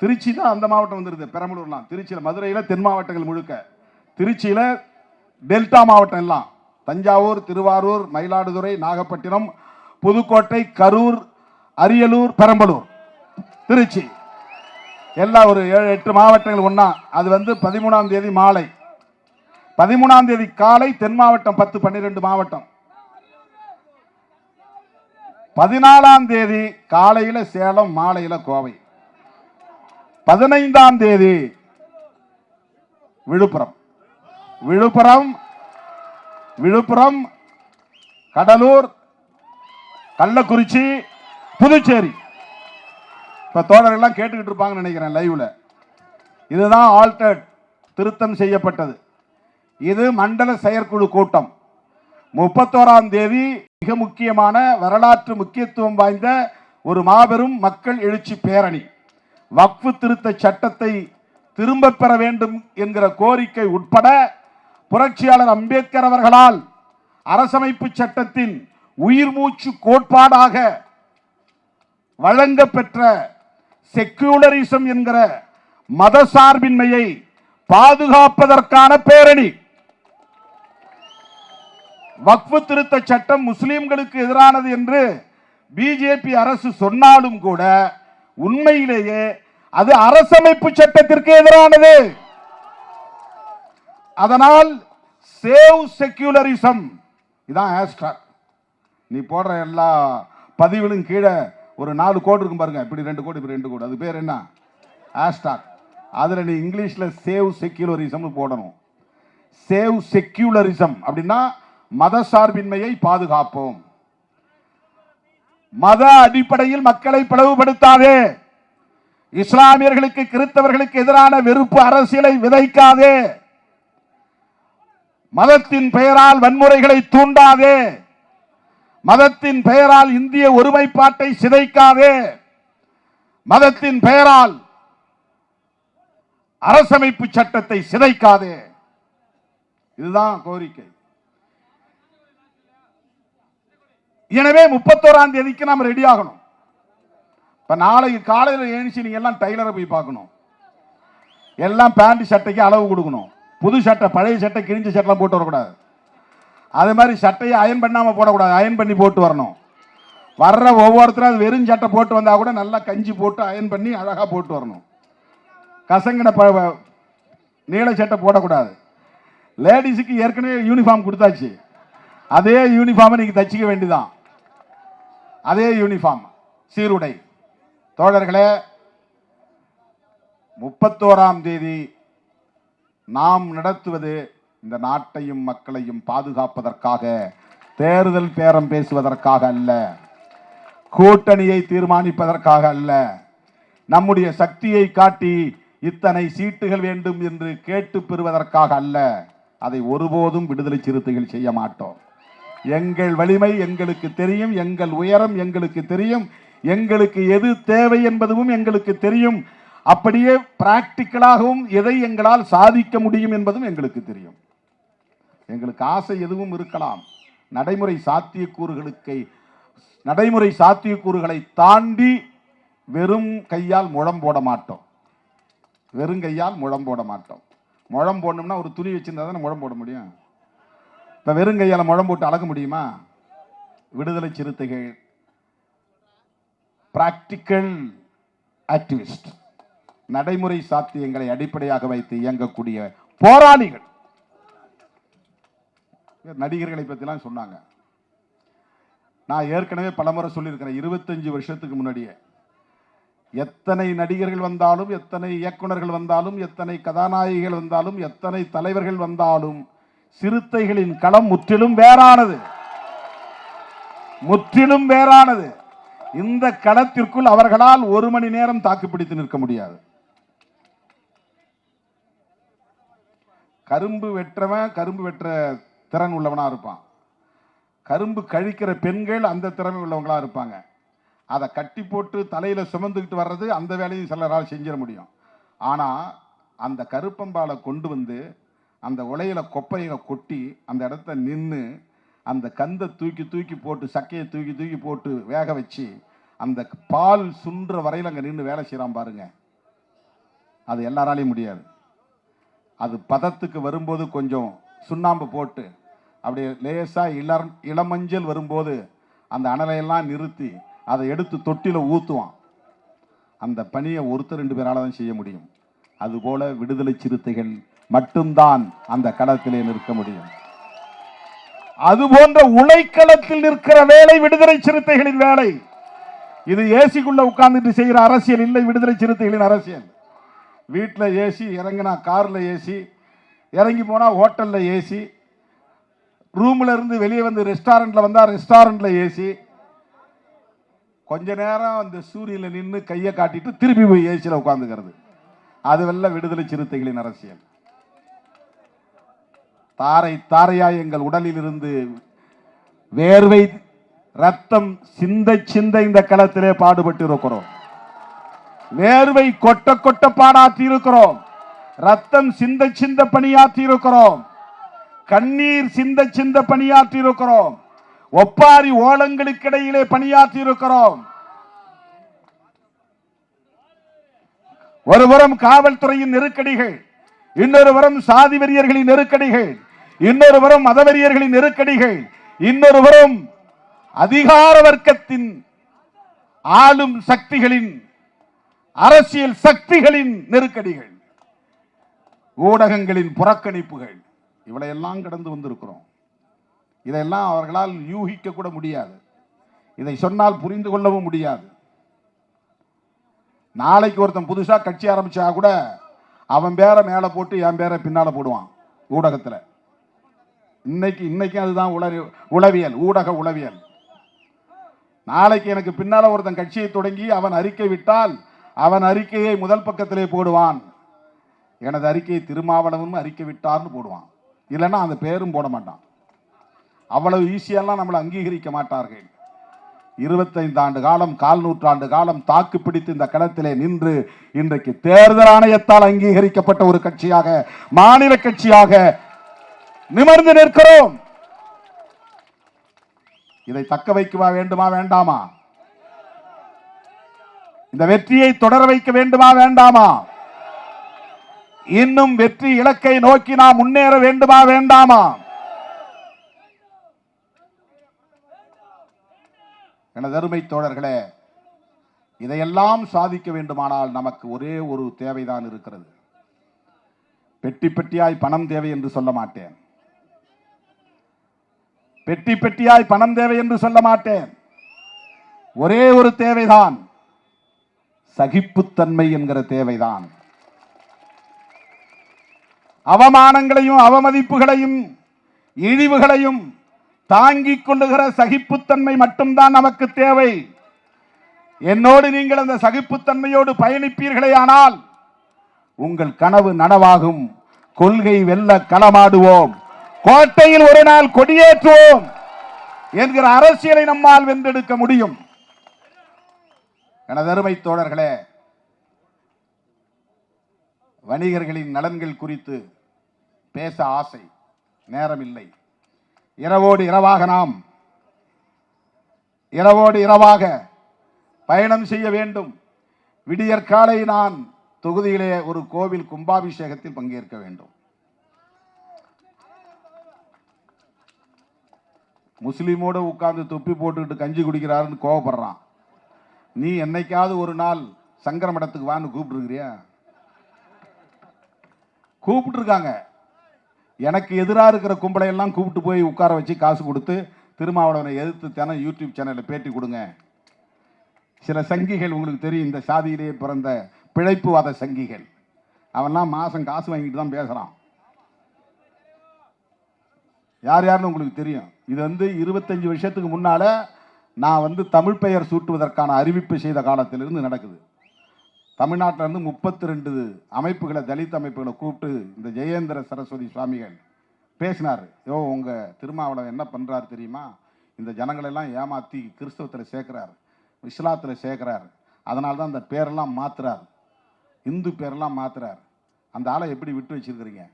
திருச்சி தான் அந்த மாவட்டம் வந்துருது, பெரம்பலூர்லாம். திருச்சியில, மதுரையில தென் மாவட்டங்கள் முழுக்க, திருச்சியில டெல்டா மாவட்டம் எல்லாம், தஞ்சாவூர், திருவாரூர், மயிலாடுதுறை, நாகப்பட்டினம், புதுக்கோட்டை, கரூர், அரியலூர், பெரம்பலூர், திருச்சி எல்லாம் ஒரு 7-8 மாவட்டங்கள் ஒன்னா. அது வந்து 13ஆம் தேதி மாலை. 13ஆம் தேதி காலை தென் மாவட்டம் 10-12 மாவட்டம். 14ஆம் தேதி காலையில சேலம், மாலையில கோவை. 15ஆம் தேதி விழுப்புரம். விழுப்புரம், கடலூர், கள்ளக்குறிச்சி, புதுச்சேரி. இப்ப தோழர்கள் எல்லாம் கேட்டுக்கிட்டு இருப்பாங்கன்னு நினைக்கிறேன் லைவ்ல. இதுதான் ஆல்டர்ட், திருத்தம் செய்யப்பட்டது. இது மண்டல செயற்குழு கூட்டம். 31ஆம் தேதி மிக முக்கியமான, வரலாற்று முக்கியத்துவம் வாய்ந்த ஒரு மாபெரும் மக்கள் எழுச்சி பேரணி. வக்ஃபு திருத்த சட்டத்தை திரும்ப பெற வேண்டும் என்கிற கோரிக்கை உட்பட புரட்சியாளர் அம்பேத்கர் அவர்களால் அரசமைப்பு சட்டத்தின் உயிர் மூச்சு கோட்பாடாக வழங்கப்பெற்ற செக்யூலரிசம் என்கிற மதசார்பின்மையை பாதுகாப்பதற்கான பேரணி. வக்ஃபு திருத்த சட்டம் முஸ்லிம்களுக்கு எதிரானது என்று பிஜேபி அரசு சொன்னாலும் கூட உண்மையிலேயே அது அரசமைப்பு சட்டத்திற்கு எதிரானது. அதனால் சேவ் செக்யூலரிசம் இதான் ஹேஷ்டாக். நீ போடுற எல்லா பதிவுகளும் கீழே ஒரு 4 கோடு இருக்கும் பாருங்க, இப்படி 2 கோடு, இப்படி 2 கோடு. அது பேர் என்ன? ஹேஷ்டாக். அதுல நீ இங்கிலீஷ்ல சேவ் செக்யூலரிசம் போடணும். சேவ் செக்யூலரிசம் அப்படின்னா மதசார்பின்மையை பாதுகாப்போம். மத அடிப்படையில் மக்களை பிளவுபடுத்தாதே. இஸ்லாமியர்களுக்கு, கிறிஸ்தவர்களுக்கு எதிரான வெறுப்பு அரசியலை விதைக்காதே. மதத்தின் பெயரால் வன்முறைகளை தூண்டாதே. மதத்தின் பெயரால் இந்திய ஒருமைப்பாட்டை சிதைக்காதே. மதத்தின் பெயரால் அரசமைப்பு சட்டத்தை சிதைக்காதே. இதுதான் கோரிக்கை. எனவே 31ஆம் தேதிக்கு நாம் ரெடி ஆகணும். இப்ப நாளைக்கு காலையில் எழுந்துச்சு நீங்க எல்லாம் டைலரை போய் பார்க்கணும். எல்லாம் பேண்ட் சட்டைக்கு அளவு கொடுக்கணும். புது சட்டை பழைய சட்டை கிழிஞ்ச சட்டை போட்டு வரக்கூடாது. அது மாதிரி சட்டையை அயன் பண்ணாம போடக்கூடாது, அயன் பண்ணி போட்டு வரணும். வர்ற ஒவ்வொருத்தரும் அது வெறும் சட்டை போட்டு வந்தா கூட நல்லா கஞ்சி போட்டு அயன் பண்ணி அழகா போட்டு வரணும். கசங்கின நீல சட்டை போடக்கூடாது. லேடிஸுக்கு ஏற்கனவே யூனிஃபார்ம் கொடுத்தாச்சு, அதே யூனிஃபார்மை நீங்க தச்சிக்க வேண்டியதான். அதே யூனிஃபார்ம் சீருடை. தோழர்களே, 31ஆம் தேதி நாம் நடத்துவது இந்த நாட்டையும் மக்களையும் பாதுகாப்பதற்காக, தேர்தல் பேரம் பேசுவதற்காக அல்ல, கூட்டணியை தீர்மானிப்பதற்காக அல்ல, நம்முடைய சக்தியை காட்டி இத்தனை சீட்டுகள் வேண்டும் என்று கேட்டு பெறுவதற்காக அல்ல. அதை ஒருபோதும் விடுதலை சிறுத்தைகள் செய்ய மாட்டோம். எங்கள் வலிமை எங்களுக்கு தெரியும், எங்கள் உயரம் எங்களுக்கு தெரியும், எங்களுக்கு எது தேவை என்பதும் எங்களுக்கு தெரியும். அப்படியே பிராக்டிக்கலாகவும் எதை எங்களால் சாதிக்க முடியும் என்பதும் எங்களுக்கு தெரியும். எங்களுக்கு ஆசை எதுவும் இருக்கலாம், நடைமுறை சாத்தியக்கூறுகளை தாண்டி வெறும் கையால் முழம் போட மாட்டோம். வெறும் கையால் முழம் போட மாட்டோம். முழம் போடணும்னா ஒரு துணி வச்சிருந்தா தானே முழம் போட முடியும். இப்ப வெறும் கையால் முழம் போட்டு அளக்க முடியுமா? விடுதலை சிறுத்தைகள் பிராக்டிக்கல் ஆக்டிவிஸ்ட், நடைமுறை சாத்தியங்களை அடிப்படையாக வைத்து இயங்கக்கூடிய போராளிகள். நடிகர்களை பற்றிலாம் சொன்னாங்க. நான் ஏற்கனவே பலமுறை சொல்லியிருக்கிறேன். 25 வருஷத்துக்கு முன்னாடியே எத்தனை நடிகர்கள் வந்தாலும், எத்தனை இயக்குனர்கள் வந்தாலும், எத்தனை கதாநாயகிகள் வந்தாலும், எத்தனை தலைவர்கள் வந்தாலும் சிறுத்தைகளின் களம் முற்றிலும் வேறானது, முற்றிலும் வேறானது. இந்த களத்திற்குள் அவர்களால் ஒரு மணி நேரம் தாக்குப்பிடித்து நிற்க முடியாது. கரும்பு வெற்றவன் கரும்பு வெற்ற திறன் உள்ளவனா இருப்பான். கரும்பு கழிக்கிற பெண்கள் அந்த திறமை உள்ளவங்களா இருப்பாங்க. அதை கட்டி போட்டு தலையில சுமந்துக்கிட்டு வர்றது அந்த வேலையும் சிலரால் செஞ்சிட முடியும். ஆனா அந்த கருப்பம்பாலை கொண்டு வந்து அந்த உலையில கொப்பையில கொட்டி அந்த இடத்த நின்று அந்த கந்தை தூக்கி தூக்கி போட்டு சக்கையை தூக்கி தூக்கி போட்டு வேக வச்சு அந்த பால் சுன்ற வரையில் அங்கே நின்று வேலை செய்யறான் பாருங்க. அது எல்லாராலையும் முடியாது. அது பதத்துக்கு வரும்போது கொஞ்சம் சுண்ணாம்பு போட்டு அப்படியே லேசா இளமஞ்சள் வரும்போது அந்த அனலையெல்லாம் நிறுத்தி அதை எடுத்து தொட்டில ஊத்துவான். அந்த பணியை ஒருத்தர் 2 பேரால தான் செய்ய முடியும். அதுபோல விடுதலை சிறுத்தைகள் மட்டும்தான் அந்த களத்திலே நிற்க முடியும். அதுபோன்ற உழைக்களத்தில் நிற்கிற வேலை விடுதலை சிறுத்தைகளின் வேலை. இது ஏசிக்குள்ள உட்கார்ந்துட்டு செய்கிற அரசியல் இல்லை. விடுதலை சிறுத்தைகளின் அரசியல் வீட்டில் ஏசி, இறங்கினா கார்ல ஏசி, இறங்கி போனா ஹோட்டல்ல ஏசி, ரூம்ல இருந்து வெளியே வந்து ரெஸ்டாரண்ட்ல வந்தா ரெஸ்டாரண்ட்ல ஏசி, கொஞ்ச நேரம் அந்த சூரியன்ல நின்று கையை காட்டிட்டு திருப்பி போய் ஏசியில உட்கார்ந்துக்கிறது. அதுவெல்லாம் விடுதலை சிறுத்தைகளின் அரசியல். தாரை தாரையாய் எங்கள் உடலில் இருந்து வேர்வை ரத்தம் சிந்த சிந்த இந்த களத்திலே பாடுபட்டு இருக்கிறோம். வேர்வை கொட்ட கொட்ட பாடாற்றி இருக்கிறோம். ரத்தம் சிந்த சிந்த பணியாற்றி இருக்கிறோம். கண்ணீர் சிந்த சிந்த பணியாற்றி இருக்கிறோம். ஒப்பாரி ஓலங்களுக்கு இடையிலே பணியாற்றி இருக்கிறோம். ஒருபுறம் காவல்துறையின் நெருக்கடிகள், இன்னொரு புறம் சாதி வெறியர்களின் நெருக்கடிகள், இன்னொரு புறம் மதவெறியர்களின் நெருக்கடிகள், இன்னொரு புறம் அதிகார வர்க்கத்தின் ஆளும் சக்திகளின் அரசியல் சக்திகளின் நெருக்கடிகள், ஊடகங்களின் புறக்கணிப்புகள், இவளையெல்லாம் கடந்து வந்திருக்கிறோம். இதெல்லாம் அவர்களால் யூகிக்க கூட முடியாது. இதை சொன்னால் புரிந்து கொள்ளவும் முடியாது. நாளைக்கு ஒருத்தன் புதுசா கட்சி ஆரம்பிச்சா கூட அவன் பேரை மேல போட்டு என் பேரை பின்னால போடுவான் ஊடகத்தில். இன்னைக்கு அதுதான் உளவியல், ஊடக உளவியல். நாளைக்கு எனக்கு பின்னால ஒருத்தன் கட்சியை தொடங்கி அவன் அறிக்கை விட்டால் அவன் அறிக்கையை முதல் பக்கத்திலே போடுவான். எனது அறிக்கையை திருமாவளவன் அறிக்கை விட்டார்னு போடுவான். இல்லைன்னா அந்த பேரும் போட மாட்டான். அவ்வளவு ஈஸியெல்லாம் நம்மளை அங்கீகரிக்க மாட்டார்கள். 25 ஆண்டு காலம், கால் நூற்றாண்டு காலம் தாக்கு பிடித்து இந்த களத்திலே நின்று இன்றைக்கு தேர்தல் ஆணையத்தால் அங்கீகரிக்கப்பட்ட ஒரு கட்சியாக, மாநில கட்சியாக நிமிர்ந்து நிற்கிறோம். இதை தக்க வைக்க வேண்டுமா வேண்டாமா? இந்த வெற்றியை தொடர வைக்க வேண்டுமா வேண்டாமா? இன்னும் வெற்றி இலக்கை நோக்கி நாம் முன்னேற வேண்டுமா வேண்டாமா? எனது அருமை தோழர்களே, இதையெல்லாம் சாதிக்க வேண்டுமானால் நமக்கு ஒரே ஒரு தேவைதான் இருக்கிறது. பெட்டி பெட்டியாய் பணம் தேவை என்று சொல்ல மாட்டேன். பெட்டி பெட்டியாய் பணம் தேவை என்று சொல்ல மாட்டேன். ஒரே ஒரு தேவைதான், சகிப்புத்தன்மை என்கிற தேவைதான். அவமானங்களையும் அவமதிப்புகளையும் இழிவுகளையும் தாங்கிக் கொள்ளுகிற சகிப்புத்தன்மை மட்டும்தான் நமக்கு தேவை. என்னோடு நீங்கள் அந்த சகிப்புத்தன்மையோடு பயணிப்பீர்களே ஆனால் உங்கள் கனவு நனவாகும். கொள்கை வெல்ல களமாடுவோம், கோட்டையில் ஒரு நாள் கொடியேற்றுவோம் என்கிற அரசியலை நம்மால் வென்றெடுக்க முடியும். எனது அருமை தோழர்களே, வணிகர்களின் நலன்கள் குறித்து பேச ஆசை, நேரம் இல்லை. இரவோடு இரவாக பயணம் செய்ய வேண்டும். விடியற்காலை நான் தொகுதியிலே ஒரு கோவில் கும்பாபிஷேகத்தில் பங்கேற்க வேண்டும். முஸ்லீமோட உட்கார்ந்து தொப்பி போட்டுக்கிட்டு கஞ்சி குடிக்கிறாருன்னு கோவப்படுறான். நீ என்னைக்காவது ஒரு நாள் சங்கர மடத்துக்கு வான்னு கூப்பிட்டுருக்கிறியா? கூப்பிட்டுருக்காங்க. எனக்கு எதிராக இருக்கிற கும்பலை எல்லாம் கூப்பிட்டு போய் உட்கார வச்சு காசு கொடுத்து திருமாவளவனை எதிர்த்து தினம் யூடியூப் சேனலில் பேட்டி கொடுங்க. சில சங்கிகள் உங்களுக்கு தெரியும், இந்த சாதியிலேயே பிறந்த பிழைப்புவாத சங்கிகள். அவன்லாம் மாதம் காசு வாங்கிட்டு தான் பேசுகிறான். யார் யாருன்னு உங்களுக்கு தெரியும். இது 25 வருஷத்துக்கு முன்னால் நான் தமிழ் பெயர் சூட்டுவதற்கான அறிவிப்பு செய்த காலத்திலிருந்து நடக்குது. தமிழ்நாட்டில் 32 அமைப்புகளை, தலித் அமைப்புகளை கூப்பிட்டு இந்த ஜெயேந்திர சரஸ்வதி சுவாமிகள் பேசினார். உங்கள் திருமாவளவன் என்ன பண்ணுறாரு தெரியுமா? இந்த ஜனங்களெல்லாம் ஏமாற்றி கிறிஸ்தவத்தில் சேர்க்குறாரு, இஸ்லாத்தில் சேர்க்குறாரு. அதனால தான் அந்த பேரெல்லாம் மாற்றுறாரு, இந்து பேரெல்லாம் மாற்றுறாரு. அந்த ஆளை எப்படி விட்டு வச்சிருக்கிறீங்க?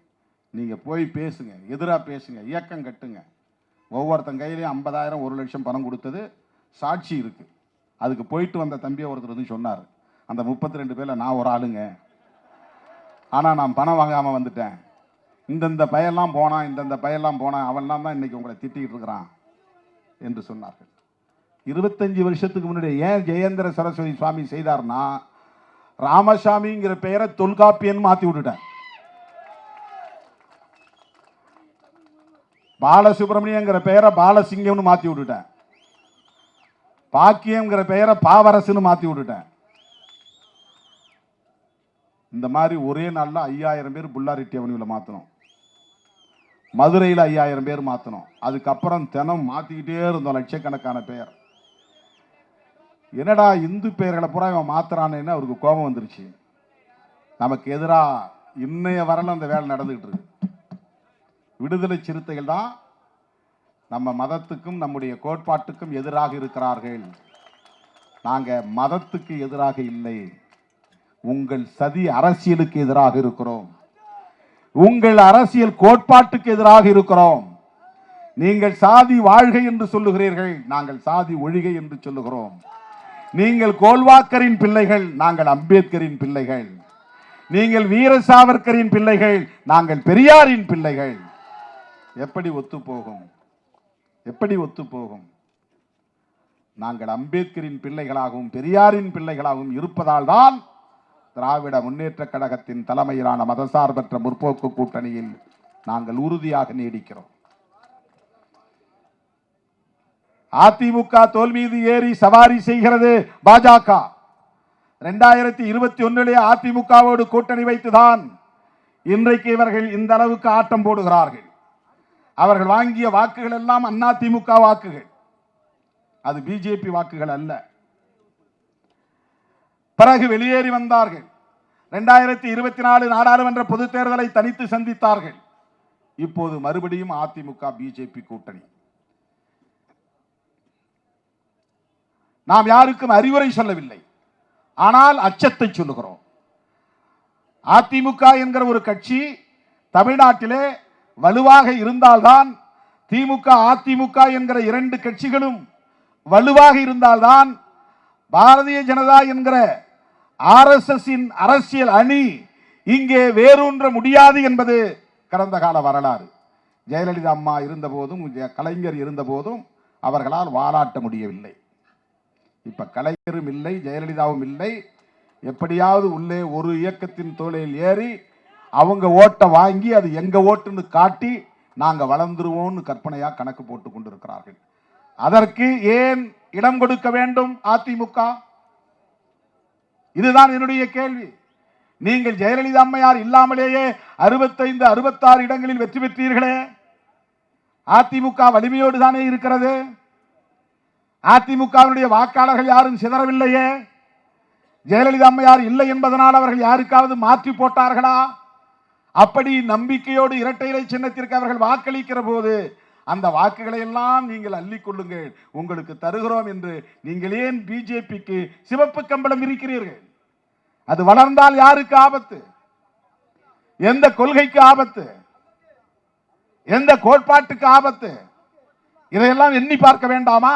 நீங்கள் போய் பேசுங்க, எதிராக பேசுங்க, இயக்கம் கட்டுங்க. ஒவ்வொருத்தன் கையிலையும் 50,000 1 லட்சம் பணம் கொடுத்தது சாட்சி இருக்குது. அதுக்கு போயிட்டு வந்த தம்பியை ஒருத்தர் சொன்னார், அந்த 32 பேரில் நான் ஒரு ஆளுங்க, ஆனால் நான் பணம் வாங்காமல் வந்துட்டேன். இந்தந்த பையெல்லாம் போனான், இந்தந்த பையெல்லாம் போனான், அவன்லாம் தான் இன்னைக்கு உங்களை திட்டிக்கிட்டு இருக்கிறான் என்று சொன்னார்கள். 25 வருஷத்துக்கு முன்னாடி ஏன் ஜெயேந்திர சரஸ்வதி சுவாமி செய்தார்னா, ராமசாமிங்கிற பெயரை தொல்காப்பியன் மாற்றி விட்டுட்டேன். பாலசுப்ரமணியங்கிற பெயரை பாலசிங்கம்னு மாற்றி விட்டுட்டேன். பாக்கியங்கிற பெயரை பாவரசுன்னு மாற்றி விட்டுட்டேன். இந்த மாதிரி ஒரே நாளில் 5000 பேர் புல்லாரெட்டி அவனியில் மாற்றணும், மதுரையில் 5000 பேர் மாற்றணும். அதுக்கப்புறம் தினம் மாற்றிக்கிட்டே இருந்தோம் லட்சக்கணக்கான பெயர். என்னடா இந்து பெயர்களை பூரா இவன் மாத்துறான்னு அவருக்கு கோபம் வந்துருச்சு. நமக்கு எதிராக இன்னைய வரல அந்த வேலை நடந்துகிட்டு இருக்கு. விடுதலை சிறுத்தைகள் தான் நம்ம மதத்துக்கும் நம்முடைய கோட்பாட்டுக்கும் எதிராக இருக்கிறார்கள். நாங்க மதத்துக்கு எதிராக இல்லை, உங்கள் சதி அரசியலுக்கு எதிராக இருக்கிறோம், உங்கள் அரசியல் கோட்பாட்டுக்கு எதிராக இருக்கிறோம். நீங்கள் சாதி வாழ்கை என்று சொல்லுகிறீர்கள், நாங்கள் சாதி ஒழிகை என்று சொல்லுகிறோம். நீங்கள் கோல்வாக்கரின் பிள்ளைகள், நாங்கள் அம்பேத்கரின் பிள்ளைகள். நீங்கள் வீர சாவர்கரின் பிள்ளைகள், நாங்கள் பெரியாரின் பிள்ளைகள். எப்படி ஒத்து போகும்? எப்படி ஒத்து போகும்? நாங்கள் அம்பேத்கரின் பிள்ளைகளாகவும் பெரியாரின் பிள்ளைகளாகவும் இருப்பதால் தான் திராவிட முன்னேற்ற கழகத்தின் தலைமையிலான மதசார்பற்ற முற்போக்கு கூட்டணியில் நாங்கள் உறுதியாக நீடிக்கிறோம். அதிமுக தோல் மீது ஏறி சவாரி செய்கிறது பாஜக. 2021 அதிமுகவோடு கூட்டணி வைத்துதான் இன்றைக்கு இவர்கள் இந்த அளவுக்கு ஆட்டம் போடுகிறார்கள். அவர்கள் வாங்கிய வாக்குகள் எல்லாம் அதிமுக வாக்குகள், அது பிஜேபி வாக்குகள் அல்ல. பிறகு வெளியேறி வந்தார்கள். 2024 நாடாளுமன்ற பொதுத் தேர்தலை தனித்து சந்தித்தார்கள். இப்போது மறுபடியும் அதிமுக பிஜேபி கூட்டணி. நாம் யாருக்கும் அறிவுரை சொல்லவில்லை. ஆனால் அச்சத்தை சொல்லுகிறோம். அதிமுக என்கிற ஒரு கட்சி தமிழ்நாட்டிலே வலுவாக இருந்தால்தான், திமுக அதிமுக என்கிற இரண்டு கட்சிகளும் வலுவாக இருந்தால்தான் பாரதிய ஜனதா என்கிற RSS அரசியல் அணி இங்கே வேரூன்ற முடியாது என்பது கடந்த கால வரலாறு. ஜெயலலிதா அம்மா இருந்த போதும் கலைஞர் இருந்த போதும் அவர்களால் வாலாட்ட முடியவில்லை. இப்ப கலைஞரும் இல்லை, ஜெயலலிதாவும் இல்லை. எப்படியாவது உள்ளே ஒரு இயக்கத்தின் தோளில் ஏறி அவங்க ஓட்டை வாங்கி அது எங்க ஓட்டுன்னு காட்டி நாங்க வளர்ந்துருவோம்னு கற்பனையா கணக்கு போட்டு கொண்டிருக்கிறார்கள். அதற்கு ஏன் இடம் கொடுக்க வேண்டும் அதிமுக? இதுதான் என்னுடைய கேள்வி. நீங்கள் ஜெயலலிதா அம்மையார் இல்லாமலேயே 65, 66 இடங்களில் வெற்றி பெற்றீர்களே. அதிமுக வலிமையோடு தானே இருக்கிறது. அதிமுகவினுடைய வாக்காளர்கள் யாரும் சிதறவில்லையே. ஜெயலலிதா அம்மையார் இல்லை என்பதனால் அவர்கள் யாருக்காவது மாற்றி போட்டார்களா? அப்படி நம்பிக்கையோடு இரட்டை இலை சின்னத்திற்கு அவர்கள் வாக்களிக்கிற போது அந்த வாக்குகளை எல்லாம் நீங்கள் அள்ளிக்கொள்ளுங்கள், உங்களுக்கு தருகிறோம் என்று நீங்கள் ஏன் பிஜேபிக்கு சிவப்பு கம்பளம் இருக்கிறீர்கள்? அது வளர்ந்தால் யாருக்கு ஆபத்து? எந்த கொள்கைக்கு ஆபத்து? எந்த கோட்பாட்டுக்கு ஆபத்து? இதையெல்லாம் எண்ணி பார்க்க வேண்டாமா?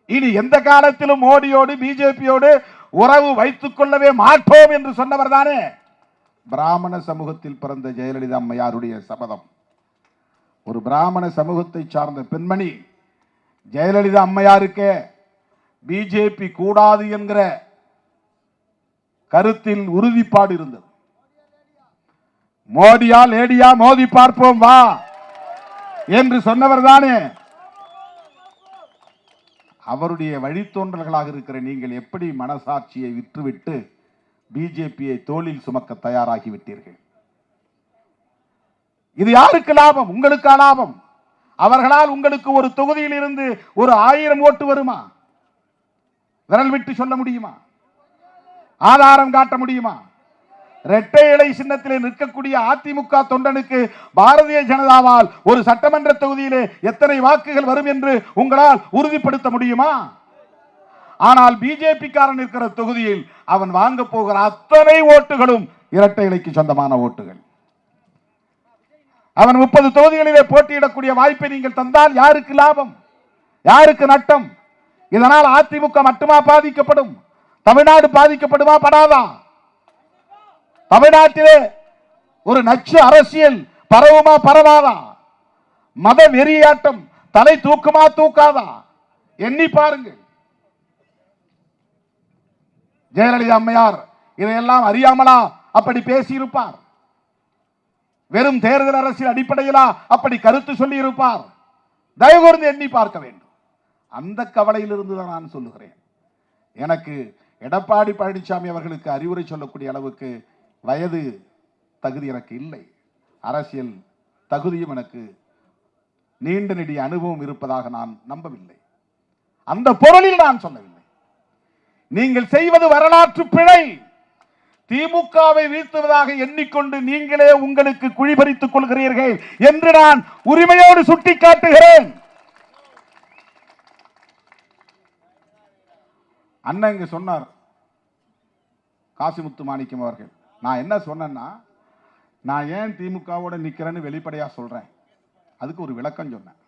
இனி எந்த காலத்திலும் மோடியோடு பிஜேபியோடு உறவு வைத்துக் கொள்ளவே மாட்டோம் என்று சொன்னவர் தானே பிராமண சமூகத்தில் பிறந்த ஜெயலலிதா அம்மையாருடைய சபதம். ஒரு பிராமண சமூகத்தை சார்ந்த பெண்மணி ஜெயலலிதா அம்மையாருக்கு பிஜேபி கூடாது என்கிற கருத்தில் உறுதிப்பாடு இருந்தது. மோடியா லேடியா மோதி பார்ப்போம் வா என்று சொன்னவர் தானே. அவருடைய வழித்தோன்றல்களாக இருக்கிற நீங்கள் எப்படி மனசாட்சியை விற்றுவிட்டு பிஜேபியை தோளில் சுமக்க தயாராகிவிட்டீர்கள்? இது யாருக்கு லாபம்? உங்களுக்கு லாபம். அவர்களால் உங்களுக்கு ஒரு தொகுதியில் இருந்து ஒரு 1000 ஓட்டு வருமா? விரல் விட்டு சொல்ல முடியுமா? ஆதாரம் காட்ட முடியுமா? இரட்டை இலை சின்னத்திலே நிற்கக்கூடிய அதிமுக தொண்டனுக்கு பாரதிய ஜனதாவால் ஒரு சட்டமன்ற தொகுதியிலே எத்தனை வாக்குகள் வரும் என்று உங்களால் உறுதிப்படுத்த முடியுமா? ஆனால் பிஜேபி காரன் இருக்கிற தொகுதியில் அவன் வாங்க போகிற அத்தனை ஓட்டுகளும் இரட்டை இலைக்கு சொந்தமான ஓட்டுகள். அவன் 30 தொகுதிகளிலே போட்டியிடக்கூடிய வாய்ப்பை நீங்கள் தந்தால் யாருக்கு லாபம்? யாருக்கு நட்டம்? இதனால் அதிமுக மட்டுமா பாதிக்கப்படும்? தமிழ்நாடு பாதிக்கப்படுமா படாதா? தமிழ்நாட்டிலே ஒரு நச்சு அரசியல் பரவுமா பரவாதா? மத வெறியாட்டம் தலை தூக்குமா தூக்காதா? எண்ணி பாருங்கள். ஜெயலலிதா அம்மையார் இதையெல்லாம் அறியாமலா அப்படி பேசியிருப்பார்? வெறும் தேர்தல் அரசியல் அடிப்படையிலா அப்படி கருத்து சொல்லி இருப்பார்? தயவு கூர்ந்து எண்ணி பார்க்க வேண்டும். அந்த கவலையிலிருந்து தான் நான் சொல்லுகிறேன். எனக்கு எடப்பாடி பழனிசாமி அவர்களுக்கு அறிவுரை சொல்லக்கூடிய அளவுக்கு வயது தகுதி எனக்கு இல்லை. அரசியல் தகுதியும் எனக்கு நீண்ட நெடிய அனுபவம் இருப்பதாக நான் நம்பவில்லை. அந்த பொருளில் நான் சொல்லவில்லை. நீங்கள் செய்வது வரலாற்று பிழை. திமுகவை வீழ்த்துவதாக எண்ணிக்கொண்டு நீங்களே உங்களுக்கு குழிபறித்துக் கொள்கிறீர்கள் என்று நான் உரிமையோடு சுட்டிக்காட்டுகிறேன். அண்ணன் இங்க சொன்னார், காசிமுத்து மாணிக்கம் அவர்கள். நான் என்ன சொன்னேன்னா, நான் ஏன் திமுகவோட நிக்கிறேன்னு வெளிப்படையா சொல்றேன். அதுக்கு ஒரு விளக்கம் சொன்னேன்.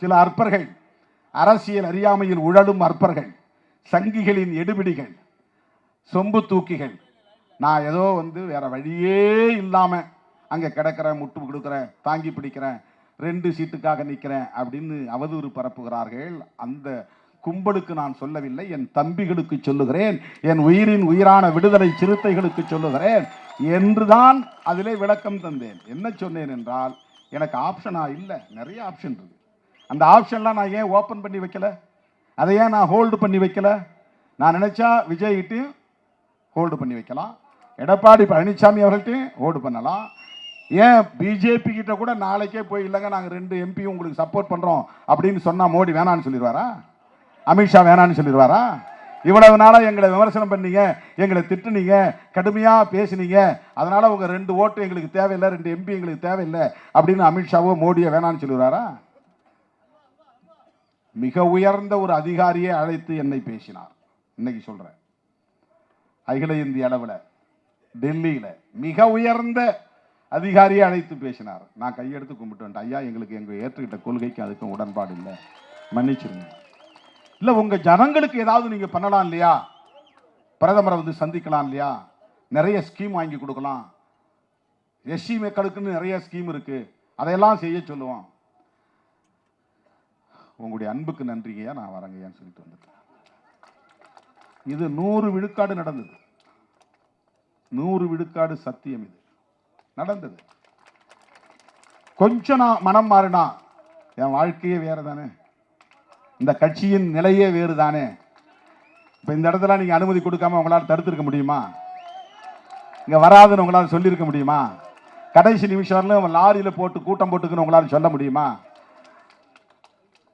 சில அற்பர்கள், அரசியல் அறியாமையில் உழலும் அற்பர்கள், சங்கிகளின் எடுபிடிகள், சொம்பு தூக்கிகள், நான் ஏதோ வேற வழியே இல்லாம அங்க கிடக்கிறேன், முட்டு கொடுக்கிறேன், தாங்கி பிடிக்கிறேன், 2 சீட்டுக்காக நிற்கிறேன் அப்படின்னு அவதூறு பரப்புகிறார்கள். அந்த கும்பலுக்கு நான் சொல்லவில்லை, என் தம்பிகளுக்கு சொல்லுகிறேன், என் உயிரின் உயிரான விடுதலை சிறுத்தைகளுக்கு சொல்லுகிறேன் என்றுதான் அதிலே விளக்கம் தந்தேன். என்ன சொன்னேன் என்றால், எனக்கு ஆப்ஷனா இல்லை, நிறைய ஆப்ஷன் இருக்கு. அந்த ஆப்ஷன்லாம் நான் ஏன் ஓப்பன் பண்ணி வைக்கல? அதை ஏன் நான் ஹோல்டு பண்ணி வைக்கல? நான் நினைச்சா விஜய்கிட்ட ஹோல்டு பண்ணி வைக்கலாம், எடப்பாடி பழனிசாமி அவர்கள்ட்டையும் ஹோல்டு பண்ணலாம். ஏன் பிஜேபி கிட்ட கூட நாளைக்கே போய் இல்லைங்க நாங்கள் 2 MP உங்களுக்கு சப்போர்ட் பண்றோம் அப்படின்னு சொன்னா மோடி வேணான்னு சொல்லிடுவாரா? அமித்ஷா வேணான்னு சொல்லிடுவாரா? இவ்வளவு நாளா எங்களை விமர்சனம் பண்ணீங்க, எங்களை திட்டுனீங்க, கடுமையா பேசினீங்க, அதனால உங்க 2 ஓட்டு எங்களுக்கு தேவையில்லை, 2 MP எங்களுக்கு தேவையில்லை அப்படின்னு அமித்ஷாவோ மோடியோ வேணான்னு சொல்லிடுவாரா? மிக உயர்ந்த ஒரு அதிகாரியை அழைத்து என்னை பேசினார். இன்னைக்கு சொல்றேன், அகில இந்திய அளவில் டெல்லியில் மிக உயர்ந்த அதிகாரியை அழைத்து பேசினார். நான் கையெடுத்து கும்பிட்டு, ஐயா எங்களுக்கு எங்கள் ஏற்றுக்கிட்ட கொள்கைக்கு அதுக்கும் உடன்பாடு இல்லை, மன்னிச்சிருங்க. இல்லை உங்கள் ஜனங்களுக்கு ஏதாவது நீங்கள் பண்ணலாம் இல்லையா, பிரதமரை வந்து சந்திக்கலாம் இல்லையா, நிறைய ஸ்கீம் வாங்கி கொடுக்கலாம், எஸ்சி மக்களுக்குன்னு நிறைய ஸ்கீம் இருக்கு, அதையெல்லாம் செய்ய சொல்லுவோம். உங்களுடைய அன்புக்கு நன்றிங்கய்யா, நான் வரங்கய்யான்னு சொல்லிட்டு வந்துட்டேன். இது 100 விழுக்காடு நடந்தது, 100 விழுக்காடு சத்தியம். இது நடந்தது. கொஞ்சம் நான் மனம் மாறினா என் வாழ்க்கையே வேற தானே, இந்த கட்சியின் நிலையே வேறு தானே. இப்ப இந்த இடத்துல நீங்க அனுமதி கொடுக்காம உங்களால் தடுத்திருக்க முடியுமா? இங்க வராதுன்னு உங்களால் சொல்லியிருக்க முடியுமா? கடைசி நிமிஷம் லாரியில போட்டு கூட்டம் போட்டுக்குன்னு உங்களால் சொல்ல முடியுமா?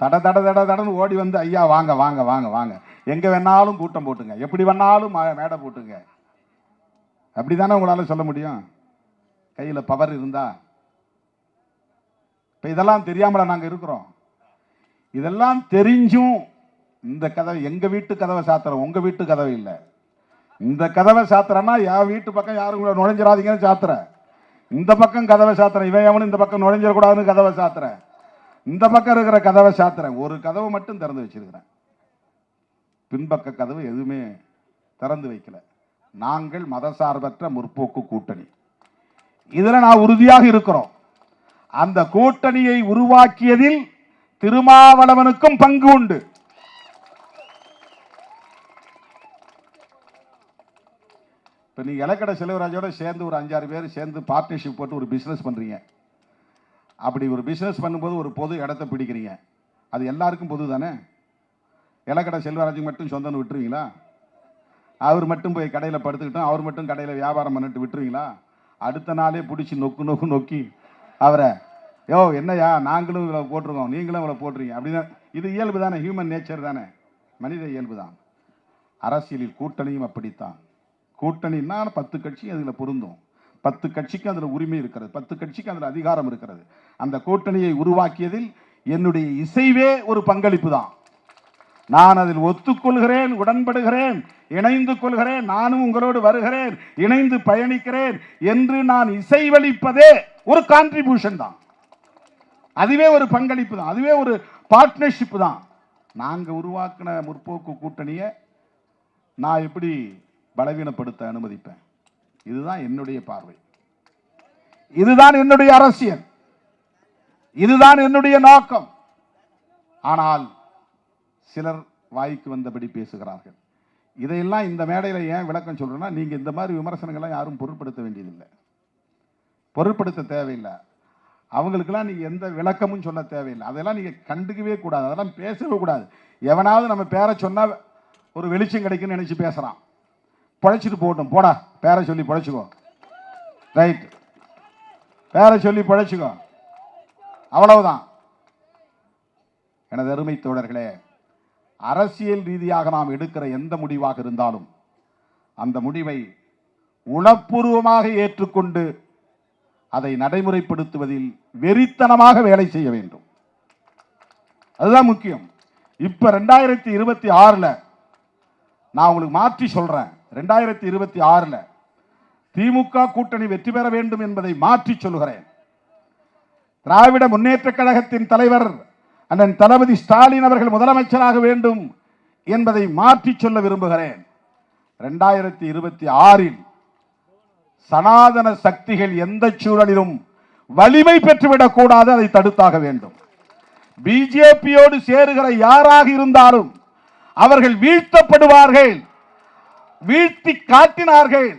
தட தட தட தடன்னு ஓடி வந்து ஐயா வாங்க வாங்க வாங்க வாங்க, எங்க வேணாலும் கூட்டம் போட்டுங்க, எப்படி வேணாலும் மேடை போட்டுங்க, அப்படித்தானே உங்களால சொல்ல முடியும்? கையில பவர் இருந்தா. இப்ப இதெல்லாம் தெரியாமல நாங்க இருக்கிறோம். இதெல்லாம் தெரிஞ்சும் இந்த கதவை, எங்க வீட்டு கதவை சாத்துறோம், உங்க வீட்டு கதவை இல்லை. இந்த கதவை சாத்துறேன்னா என் வீட்டு பக்கம் யாரும் நுழைஞ்சிடாதீங்கன்னு சாத்துறேன். இந்த பக்கம் கதவை சாத்துறேன், இவன் எவனும் இந்த பக்கம் நுழைஞ்சிடக்கூடாதுன்னு கதவை சாத்துறேன். இந்த பக்கம் இருக்கிற கதவை சாத்துறேன். ஒரு கதவை மட்டும் திறந்து வச்சிருக்கிறேன், பின்பக்க கதவு எதுவுமே திறந்து வைக்கல. நாங்கள் மதசார்பற்ற முற்போக்கு கூட்டணி, இதுல நான் உறுதியாக இருக்கிறோம். அந்த கூட்டணியை உருவாக்கியதில் திருமாவளவனுக்கும் பங்கு உண்டு. இப்ப நீங்க இலக்கடை செல்வராஜோட சேர்ந்து ஒரு 5-6 பேர் சேர்ந்து பார்ட்னர்ஷிப் போட்டு ஒரு பிசினஸ் பண்றீங்க. அப்படி ஒரு பிசினஸ் பண்ணும்போது ஒரு பொது இடத்தை பிடிக்கிறீங்க, அது எல்லாருக்கும் பொது தானே. இலக்கடை செல்வராஜுக்கு மட்டும் சொந்தம்னு விட்டுருவீங்களா? அவர் மட்டும் போய் கடையில் படுத்துக்கிட்டோம், அவர் மட்டும் கடையில் வியாபாரம் பண்ணிட்டு விட்டுருவீங்களா? அடுத்த நாளே பிடிச்சி நொக்கு நொக்கு நொக்கி அவரை, யோ என்னையா நாங்களும் இவ்வளோ போட்டிருக்கோம், நீங்களும் இவ்வளோ போட்டுறீங்க அப்படின்னா, இது இயல்பு தானே, ஹியூமன் நேச்சர் தானே, மனித இயல்பு தான். அரசியலில் கூட்டணியும் அப்படித்தான். கூட்டணின்னா 10 கட்சி அதில் பொருந்தும், 10 கட்சிக்கு அதில் உரிமை இருக்கிறது, 10 கட்சிக்கு அதில் அதிகாரம் இருக்கிறது. அந்த கூட்டணியை உருவாக்கியதில் என்னுடைய இசைவே ஒரு பங்களிப்பு தான். நான் அதில் ஒத்துக்கொள்கிறேன், உடன்படுகிறேன், இணைந்து கொள்கிறேன், நானும் உங்களோடு வருகிறேன், இணைந்து பயணிக்கிறேன் என்று நான் இசைவளிப்பதே ஒரு கான்ட்ரிபியூஷன் தான். அதுவே ஒரு பங்களிப்பு தான், அதுவே ஒரு பார்ட்னர்ஷிப் தான். நாங்க உருவாக்கின முற்போக்கு கூட்டணியை நான் எப்படி பலவீனப்படுத்த அனுமதிப்பேன்? இதுதான் என்னுடைய பார்வை, இதுதான் என்னுடைய அரசியல், இதுதான் என்னுடைய நோக்கம். ஆனால் சிலர் வாய்க்கு வந்தபடி பேசுகிறார்கள். இதையெல்லாம் இந்த மேடையில் ஏன் விளக்கம் சொல்றேன்னா, நீங்க இந்த மாதிரி விமர்சனங்கள்லாம் யாரும் பொருட்படுத்த வேண்டியதில்லை, பொருட்படுத்த தேவையில்லை. அவங்களுக்கெல்லாம் நீங்க எந்த விளக்கமும் சொல்ல தேவையில்லை, அதெல்லாம் நீங்க கண்டுக்கவே கூடாது, அதெல்லாம் பேசவே கூடாது. எவனாவது நம்ம பேரை சொன்னா ஒரு வெளிச்சம் கிடைக்குன்னு நினைச்சு பேசுறான், பழைச்சிட்டு போகட்டும், போடா பேரை சொல்லி பழைச்சுக்கோ, ரைட், பேரை சொல்லி பழைச்சுக்கோ, அவ்வளவுதான். எனது அருமை தோழர்களே, அரசியல் ரீதியாக நாம் எடுக்கிற எந்த முடிவாக இருந்தாலும் அந்த முடிவை உளப்பூர்வமாக ஏற்றுக்கொண்டு அதை நடைமுறைப்படுத்துவதில் வெறித்தனமாக வேலை செய்ய வேண்டும். அதுதான் முக்கியம். இப்ப 2026 நான் உங்களுக்கு மாற்றி சொல்றேன், 2026 திமுக கூட்டணி வெற்றி பெற வேண்டும் என்பதை மாற்றி சொல்லுகிறேன். திராவிட முன்னேற்ற கழகத்தின் தலைவர் அண்ணன் தளபதி ஸ்டாலின் அவர்கள் முதலமைச்சராக வேண்டும் என்பதை மாற்றி சொல்ல விரும்புகிறேன். 2026 சனாதன சக்திகள் எந்த சூழலிலும் வலிமை பெற்றுவிடக் கூடாது, அதை தடுத்தாக வேண்டும். பிஜேபியோடு சேருகிற யாராக இருந்தாலும் அவர்கள் வீழ்த்தப்படுவார்கள், வீழ்த்தி காட்டினார்கள்,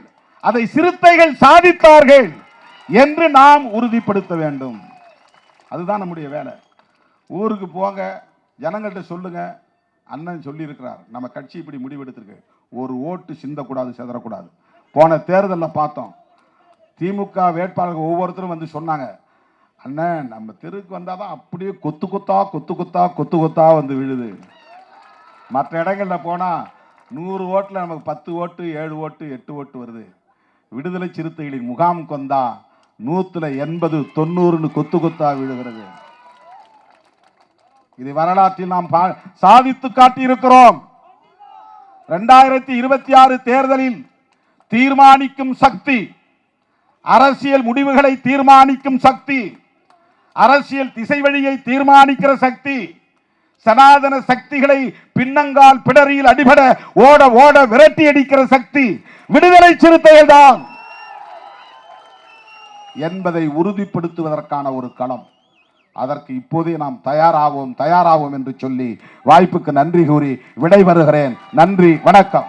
அதை சிறுத்தைகள் சாதித்தார்கள் என்று நாம் உறுதிப்படுத்த வேண்டும். அதுதான் நம்முடைய வேலை. ஊருக்கு போங்க, ஜனங்கள்கிட்ட சொல்லுங்க, அண்ணன் சொல்லி இருக்கிறார், நம்ம கட்சி இப்படி முடிவெடுத்திருக்கு, ஒரு ஓட்டு சிந்தக்கூடாது, செதறக்கூடாது. போன தேர்தலில் பார்த்தோம், திமுக வேட்பாளர்கள் ஒவ்வொருத்தரும் வந்து சொன்னாங்க, அண்ணன் நம்ம தெருக்கு வந்தாதான் அப்படியே கொத்து கொத்தா கொத்து கொத்தா கொத்து கொத்தா வந்து விழுது. மற்ற இடங்கள்ல போனா 100 ஓட்டுல நமக்கு 10 ஓட்டு 7 ஓட்டு 8 ஓட்டு வருது. விடுதலை சிறுத்தைகளின் முகாம் கொந்தா 100ல் 80 90ன்னு கொத்து கொத்தா விழுகிறது. இது வரலாற்றில் நாம் சாதித்து காட்டியிருக்கிறோம். 2026 தேர்தலில் தீர்மானிக்கும் சக்தி, அரசியல் முடிவுகளை தீர்மானிக்கும் சக்தி, அரசியல் திசை வழியை தீர்மானிக்கிற சக்தி, சனாதன சக்திகளை பின்னங்கால் பிடரியில் அடிபட ஓட ஓட விரட்டி அடிக்கிற சக்தி விடுதலை சிறுத்தைகள் தான் என்பதை உறுதிப்படுத்துவதற்கான ஒரு களம். அதற்கு இப்போதே நாம் தயாராவோம் என்று சொல்லி வாய்ப்புக்கு நன்றி கூறி விடைபெறுகிறேன். நன்றி, வணக்கம்.